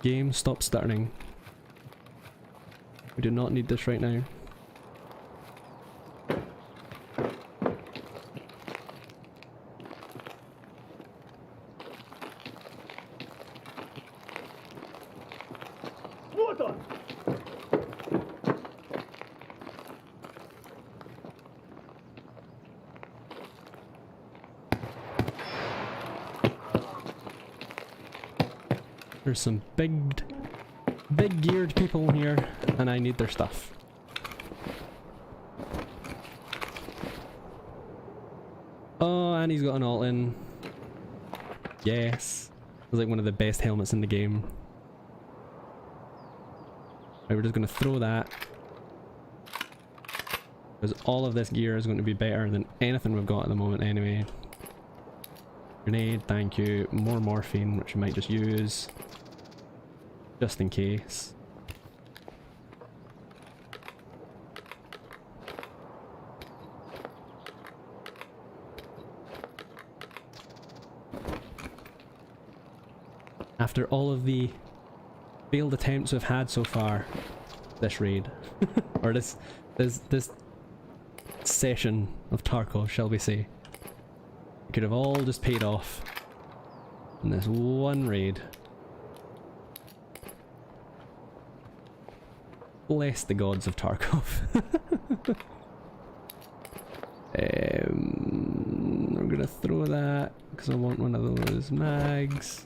Game, stop stuttering. We do not need this right now. Вот он! There's some big geared people here, and I need their stuff. Oh, and he's got an alt in. Yes. It's like one of the best helmets in the game. Right, we're just going to throw that. Because all of this gear is going to be better than anything we've got at the moment anyway. Grenade, thank you. More morphine, which we might just use. Just in case. After all of the failed attempts we've had so far, this raid, or this session of Tarkov, shall we say, it could have all just paid off in this one raid. Bless the gods of Tarkov. I'm gonna throw that because I want one of those mags.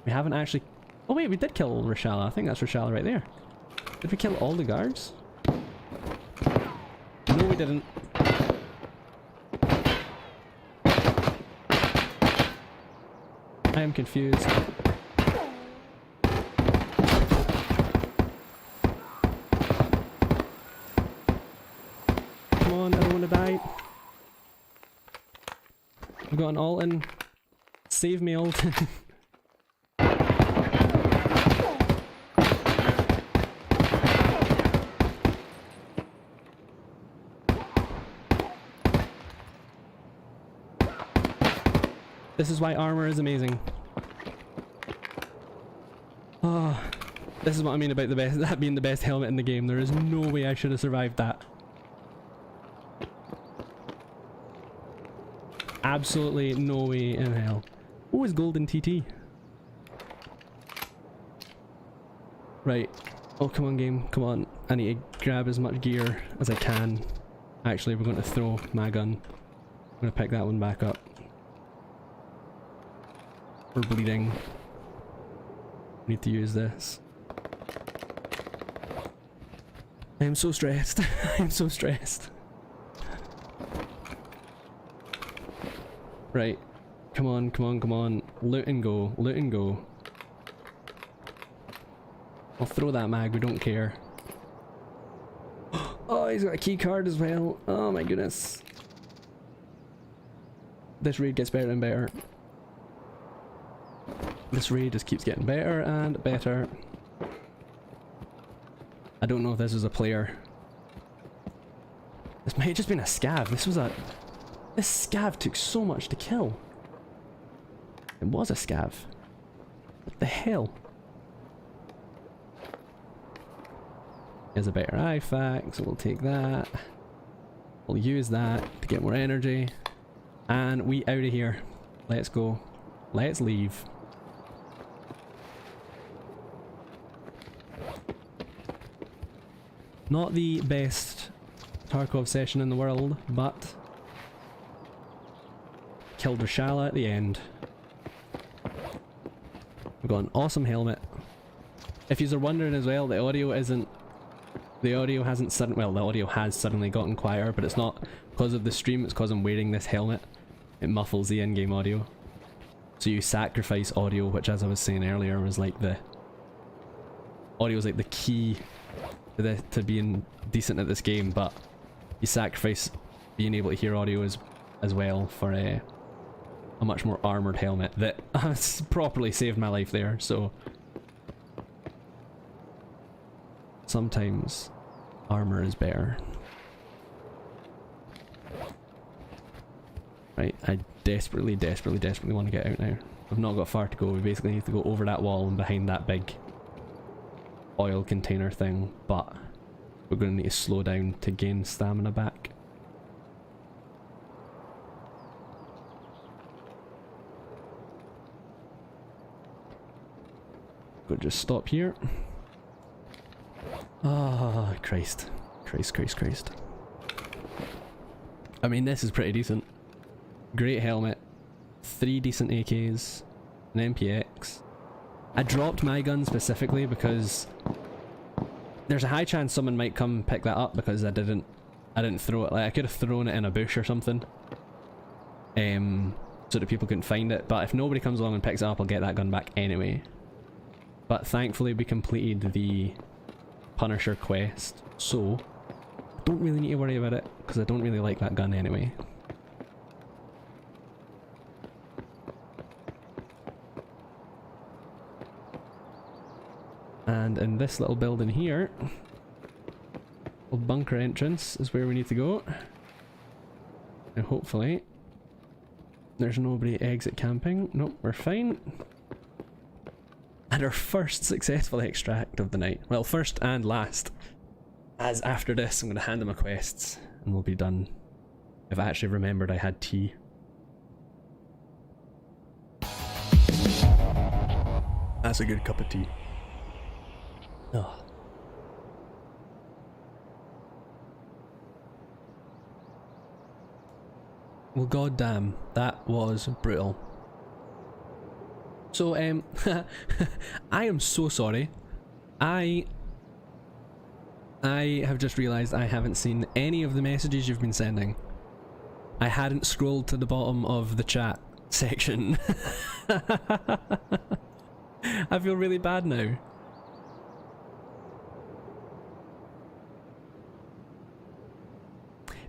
We haven't actually... Oh wait, we did kill Rashala. I think that's Rashala right there. Did we kill all the guards? No, we didn't. I am confused. Come on, I don't want to die. I've got an alt in. Save me, Alton. This is why armor is amazing. Oh, this is what I mean about that being the best helmet in the game. There is no way I should have survived that. Absolutely no way in hell. Oh, it's golden TT. Right. Oh, come on game, come on. I need to grab as much gear as I can. Actually, we're going to throw my gun. I'm going to pick that one back up. We're bleeding. Need to use this. I am so stressed. I am so stressed. Right. Come on, come on, come on. Loot and go. Loot and go. I'll throw that mag, we don't care. Oh, he's got a key card as well. Oh my goodness. This raid gets better and better. This raid just keeps getting better and better. I don't know if this is a player. This might have just been a scav. This scav took so much to kill. It was a scav. What the hell? Here's a better IFAC, so we'll take that. We'll use that to get more energy. And we out of here. Let's go. Let's leave. Not the best Tarkov session in the world, but killed Rashala at the end. We've got an awesome helmet. If you're wondering as well, the audio hasn't well, the audio has suddenly gotten quieter, but it's not because of the stream, it's because I'm wearing this helmet. It muffles the in-game audio. So you sacrifice audio, which, as I was saying earlier, was like the audio is like the key to being decent at this game, but you sacrifice being able to hear audio as well for a much more armoured helmet that has properly saved my life there, so sometimes armour is better. Right, I desperately want to get out now. We've not got far to go. We basically need to go over that wall and behind that big oil container thing, but we're going to need to slow down to gain stamina back. Go just stop here. Ah, Christ. Christ. I mean, this is pretty decent. Great helmet, 3 decent AKs, an MPX. I dropped my gun specifically because there's a high chance someone might come pick that up because I didn't throw it. Like, I could have thrown it in a bush or something, so that people couldn't find it. But if nobody comes along and picks it up, I'll get that gun back anyway. But thankfully we completed the Punisher quest, so I don't really need to worry about it because I don't really like that gun anyway. And in this little building here, little bunker entrance is where we need to go. And hopefully there's nobody exit camping. Nope, we're fine. And our first successful extract of the night. Well, first and last. As after this, I'm going to hand them my quests and we'll be done. I've actually remembered I had tea. That's a good cup of tea. Oh. Well, goddamn, that was brutal. So, I am so sorry. I have just realised I haven't seen any of the messages you've been sending. I hadn't scrolled to the bottom of the chat section. I feel really bad now.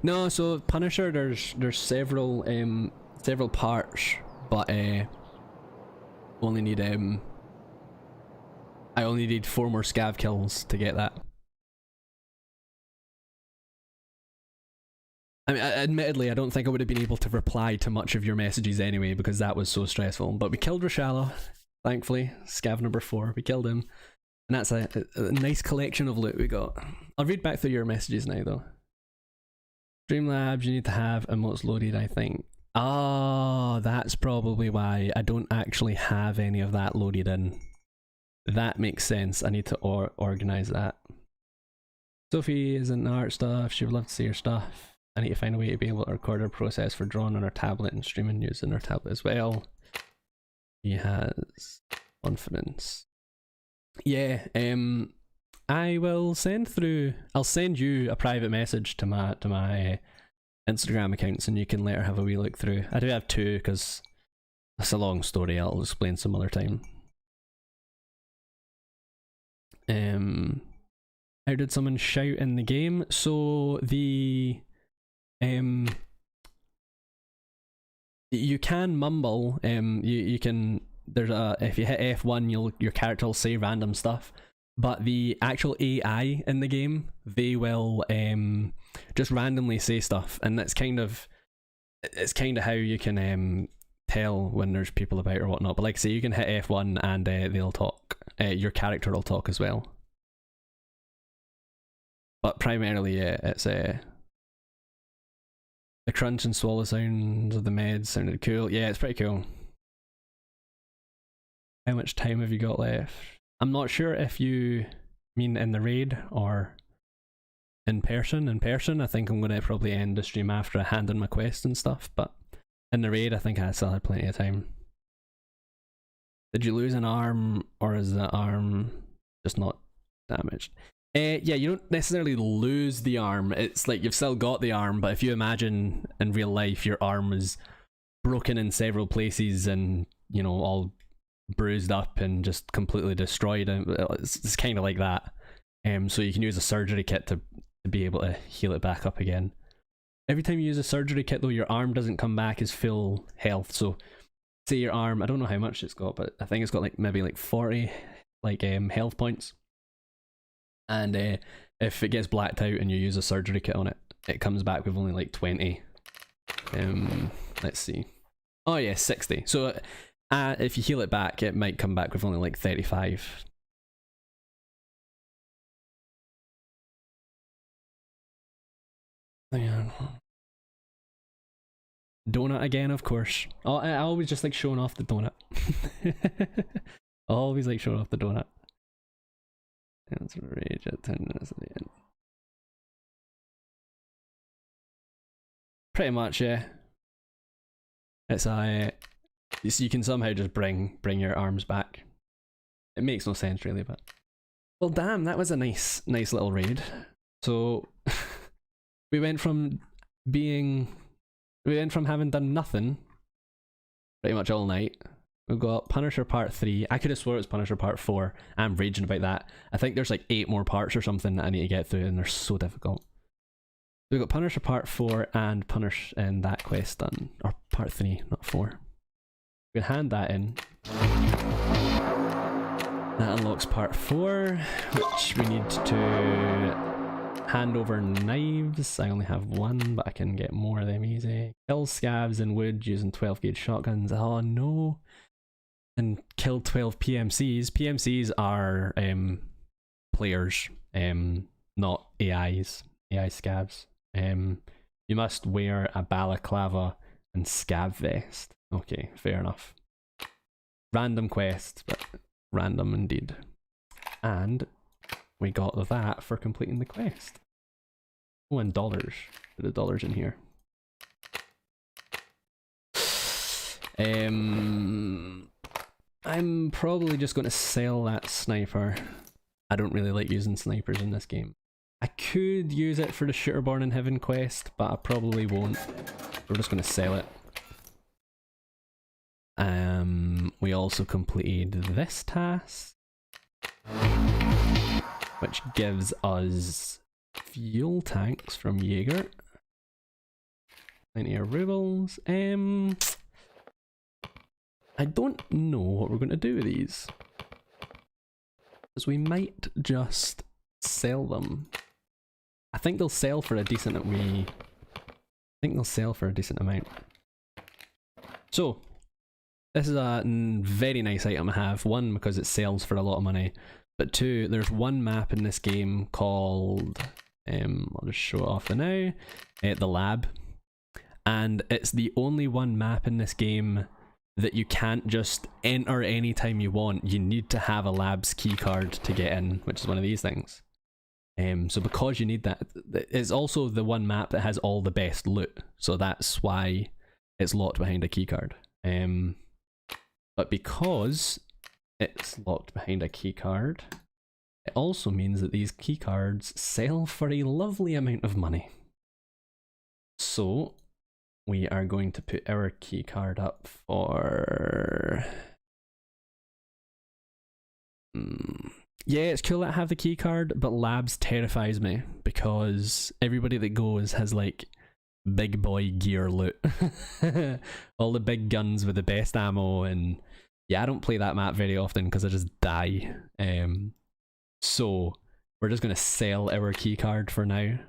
No, so Punisher, there's several parts, but only need I only need 4 more scav kills to get that. I mean, admittedly, I don't think I would have been able to reply to much of your messages anyway because that was so stressful. But we killed Rashala, thankfully. Scav number 4, we killed him, and that's a nice collection of loot we got. I'll read back through your messages now, though. Streamlabs, you need to have emotes loaded, I think. Oh, that's probably why I don't actually have any of that loaded in. That makes sense. I need to organize that. Sophie is in the art stuff. She would love to see her stuff. I need to find a way to be able to record her process for drawing on her tablet and streaming using her tablet as well. She has confidence. Yeah, I will send through. I'll send you a private message to my Instagram accounts, and you can let her have a wee look through. I do have 2 because it's a long story. I'll explain some other time. How did someone shout in the game? So the you can mumble. You can. There's a, if you hit F1, your character will say random stuff. But the actual AI in the game, they will just randomly say stuff, and it's kind of how you can tell when there's people about or whatnot. But like I say, you can hit F1 and they'll talk. Your character will talk as well. but primarily, yeah, it's the crunch and swallow sounds of the meds sounded cool. Yeah, it's pretty cool. How much time have you got left? I'm not sure if you mean in the raid or in person. In person, I think I'm going to probably end the stream after I hand in my quest and stuff, but in the raid, I think I still had plenty of time. Did you lose an arm, or is the arm just not damaged? Yeah, you don't necessarily lose the arm. It's like you've still got the arm, but if you imagine in real life your arm is broken in several places and, you know, all bruised up and just completely destroyed, it's kind of like that. So you can use a surgery kit to be able to heal it back up again. Every time you use a surgery kit though, your arm doesn't come back as full health. So say your arm, I don't know how much it's got, but I think it's got like maybe like 40 like health points. And if it gets blacked out and you use a surgery kit on it, it comes back with only like 20. Let's see. Oh yeah, 60. So if you heal it back, it might come back with only like 35. Donut again, of course. Oh, I always just like showing off the donut. I always like showing off the donut. Let's rage at 10 minutes at the end. Pretty much, yeah. It's so you can somehow just bring your arms back. It makes no sense really, but well, damn, that was a nice little raid. So we went from having done nothing pretty much all night. We've got Punisher Part 3. I could have swore it was Punisher Part 4. I'm raging about that. I think there's like 8 more parts or something that I need to get through, and they're so difficult. We've got Punisher Part 4 and Punish and that quest done. Or Part 3, not 4. We can hand that in. That unlocks Part 4, which we need to hand over knives. I only have one, but I can get more of them easy. Kill scavs and wood using 12 gauge shotguns. Oh no. And kill 12 PMCs. PMCs are players, not AIs. AI scavs. You must wear a balaclava and scav vest. Okay, fair enough. Random quest, but random indeed. And we got that for completing the quest. Oh, and dollars. Put the dollars in here. I'm probably just going to sell that sniper. I don't really like using snipers in this game. I could use it for the Shooter Born in Heaven quest, but I probably won't. We're just going to sell it. We also completed this task, which gives us fuel tanks from Jaeger. Plenty of rubles. I don't know what we're going to do with these, because we might just sell them. I think they'll sell for a decent amount. So this is a very nice item I have. One, because it sells for a lot of money, but two, there's one map in this game called I'll just show it off for now, the lab, and it's the only one map in this game that you can't just enter anytime you want. You need to have a lab's keycard to get in, which is one of these things. So because you need that, it's also the one map that has all the best loot, so that's why it's locked behind a keycard. But because it's locked behind a keycard, it also means that these keycards sell for a lovely amount of money. So we are going to put our keycard up for... Yeah, it's cool that I have the keycard, but labs terrifies me because everybody that goes has like big boy gear loot. All the big guns with the best ammo, and yeah, I don't play that map very often because I just die. So we're just going to sell our keycard for now.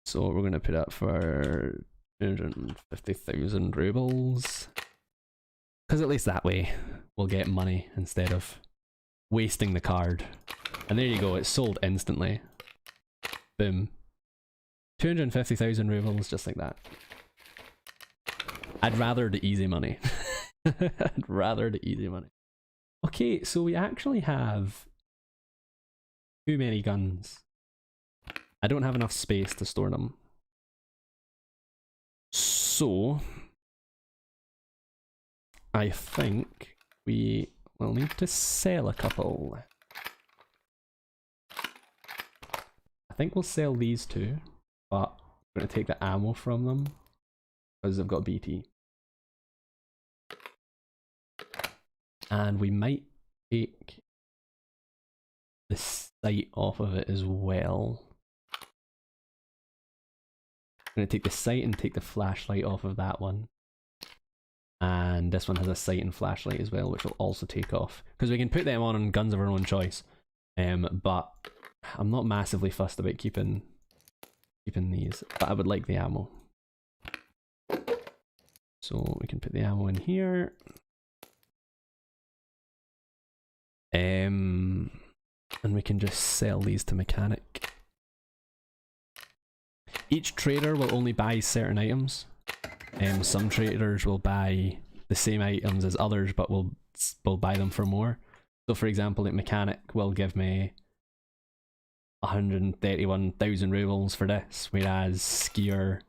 So we're going to put up for 250,000 rubles. Because at least that way we'll get money instead of wasting the card. And there you go, it's sold instantly. Boom. 250,000 rubles, just like that. I'd rather the easy money. I'd rather the easy money. Okay, so we actually have too many guns. I don't have enough space to store them. So I think we will need to sell a couple. I think we'll sell these two, but I'm going to take the ammo from them because they've got BT. And we might take the sight off of it as well. I'm going to take the sight and take the flashlight off of that one. And this one has a sight and flashlight as well, which will also take off. Because we can put them on guns of our own choice. But I'm not massively fussed about keeping these. But I would like the ammo. So we can put the ammo in here. And we can just sell these to mechanic. Each trader will only buy certain items. Some traders will buy the same items as others, but will buy them for more. So for example, like mechanic will give me 131,000 rubles for this, whereas skier,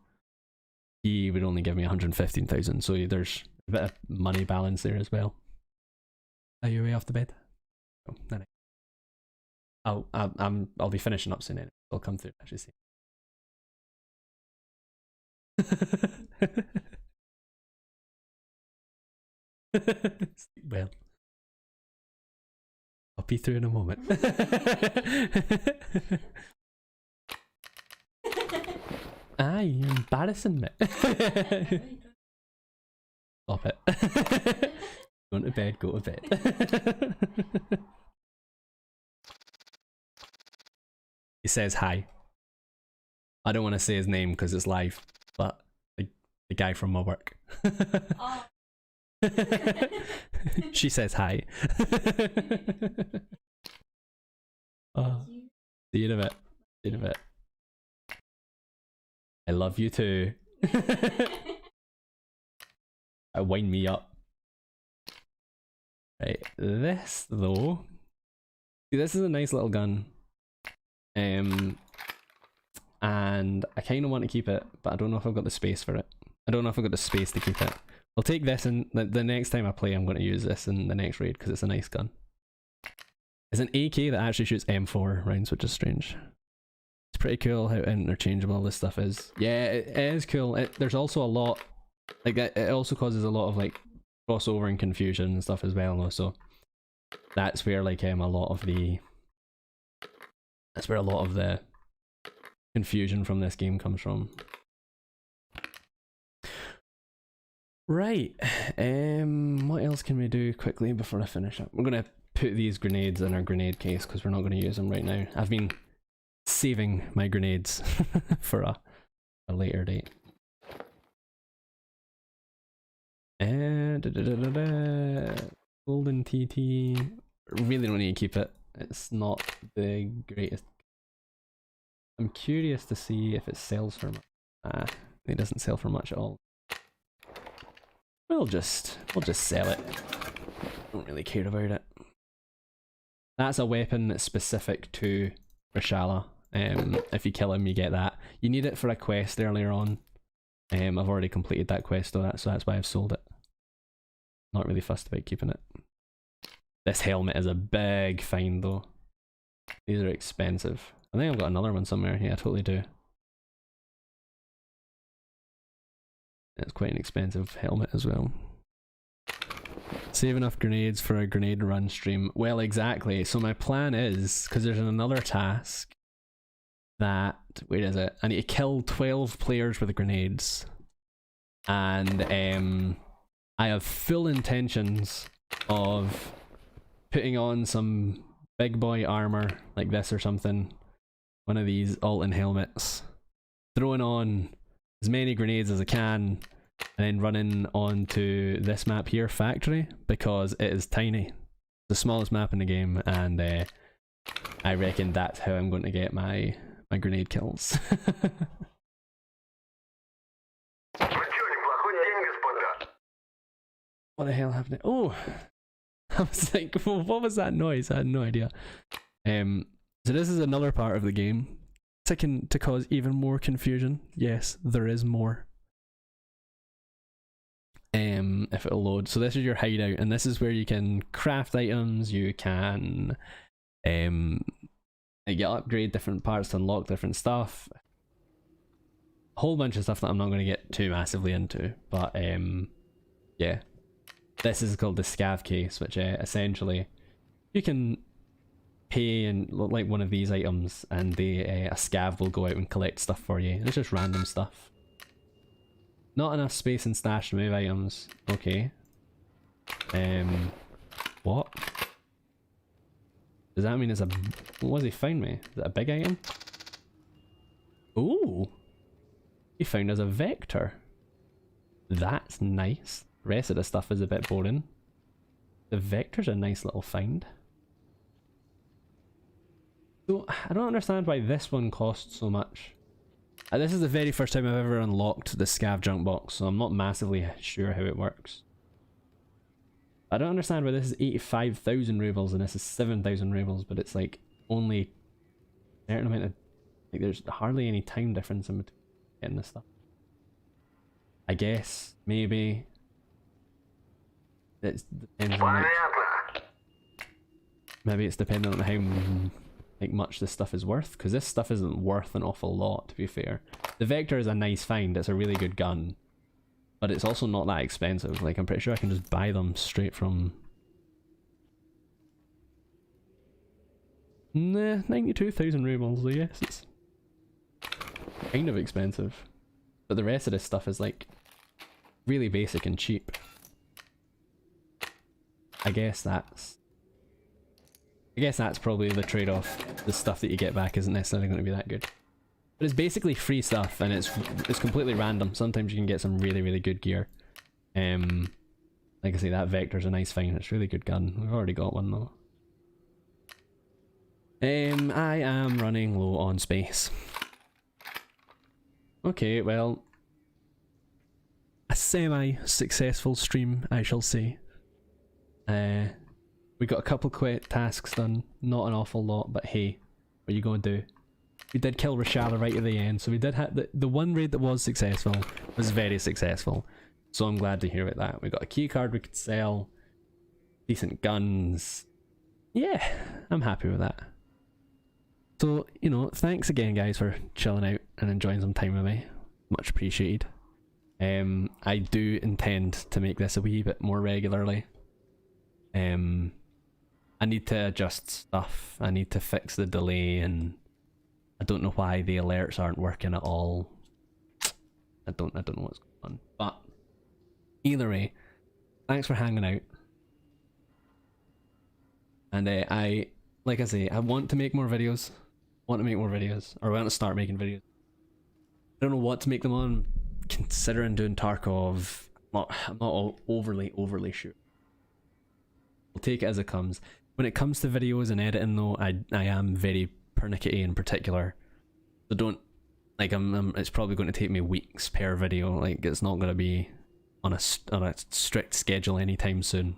he would only give me 115,000. So there's a bit of money balance there as well. Are you way off the bed? Oh, no. I'll be finishing up soon anyway. I'll come through and actually see. Well, I'll be through in a moment. Ah, you're embarrassing me. Stop it. Go to bed, go to bed. He says hi. I don't want to say his name because it's live, but the guy from my work. Oh. She says hi. Oh, see you in a bit. See you in a bit. I love you too. Wind me up. Right, this though. See, this is a nice little gun. And I kind of want to keep it, but I don't know if I've got the space for it. I don't know if I've got the space to keep it. I'll take this, and the next time I play I'm going to use this in the next raid because it's a nice gun. It's an AK that actually shoots M4 rounds, which is strange. It's pretty cool how interchangeable this stuff is. Yeah, it is cool. There's also a lot, like it also causes a lot of like crossover and confusion and stuff as well though, so that's where like a lot of the confusion from this game comes from. Right, what else can we do quickly before I finish up? We're gonna put these grenades in our grenade case because we're not going to use them right now. I've been saving my grenades for a later date. And golden TT, really don't need to keep it. It's not the greatest. I'm curious to see if it sells for much. It doesn't sell for much at all. We'll just sell it. Don't really care about it. That's a weapon that's specific to Rashala. If you kill him, you get that. You need it for a quest earlier on. I've already completed that quest though, so that's why I've sold it. Not really fussed about keeping it. This helmet is a big find though. These are expensive. I think I've got another one somewhere. Yeah, I totally do. It's quite an expensive helmet as well. Save enough grenades for a grenade run stream. Well, exactly. So my plan is, because there's another task that, where is it? I need to kill 12 players with grenades. And I have full intentions of putting on some big boy armor like this or something. One of these Alton helmets. Throwing on as many grenades as I can, and then running onto this map here, Factory, because it is tiny. The smallest map in the game, and I reckon that's how I'm going to get my grenade kills. What the hell happened? Oh, I was like, well, what was that noise? I had no idea. So this is another part of the game to cause even more confusion. Yes, there is more. If it'll load. So this is your hideout, and this is where you can craft items. You can like upgrade different parts to unlock different stuff. A whole bunch of stuff that I'm not going to get too massively into, but yeah. This is called the scav case, which essentially you can pay and look like one of these items, and a scav will go out and collect stuff for you. It's just random stuff. Not enough space and stash to move items. Okay. What? Does that mean it's a... What has he found me? Is it a big item? Ooh! He found us a vector. That's nice. The rest of the stuff is a bit boring. The vector's a nice little find. So, I don't understand why this one costs so much. This is the very first time I've ever unlocked the scav junk box, so I'm not massively sure how it works. I don't understand why this is 85,000 rubles and this is 7,000 rubles, but it's like only a certain amount of... Like there's hardly any time difference in between getting this stuff. I guess, maybe... It depends on like, maybe it's dependent on how like much this stuff is worth, because this stuff isn't worth an awful lot, to be fair. The Vector is a nice find, it's a really good gun, but it's also not that expensive. Like I'm pretty sure I can just buy them straight from... Nah, 92,000 rubles, I guess it's kind of expensive. But the rest of this stuff is like really basic and cheap. I guess that's probably the trade-off. The stuff that you get back isn't necessarily going to be that good. But it's basically free stuff, and it's completely random. Sometimes you can get some really, really good gear. Like I say, that Vector's a nice find. It's a really good gun. We've already got one though. I am running low on space. Okay, well, a semi-successful stream, I shall say. We got a couple quick tasks done, not an awful lot, but hey, what are you going to do? We did kill Rashala right at the end, so we did have the one raid that was successful was very successful. So I'm glad to hear about that. We got a key card we could sell, decent guns. Yeah, I'm happy with that. So, you know, thanks again guys for chilling out and enjoying some time with me. Much appreciated. I do intend to make this a wee bit more regularly. I need to adjust stuff. I need to fix the delay, and I don't know why the alerts aren't working at all. I don't know what's going on. But either way, thanks for hanging out. And like I say, I want to make more videos. Or I want to start making videos. I don't know what to make them on. Considering doing Tarkov, I'm not overly sure. We'll take it as it comes. When it comes to videos and editing though, I am very pernickety in particular. So don't, like it's probably going to take me weeks per video. Like it's not going to be on a strict schedule anytime soon.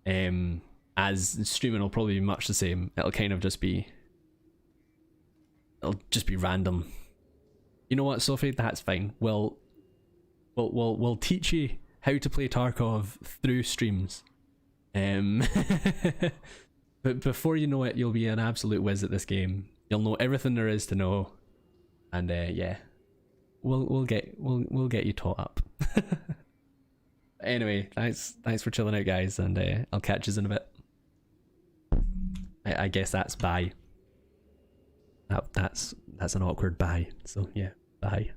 As streaming will probably be much the same. It'll just be random. You know what, Sophie? That's fine. We'll teach you how to play Tarkov through streams. But before you know it, you'll be an absolute whiz at this game. You'll know everything there is to know, and yeah, we'll get you taught up. Anyway, thanks for chilling out, guys, and I'll catch you in a bit. I guess that's bye. That's an awkward bye. So yeah, bye.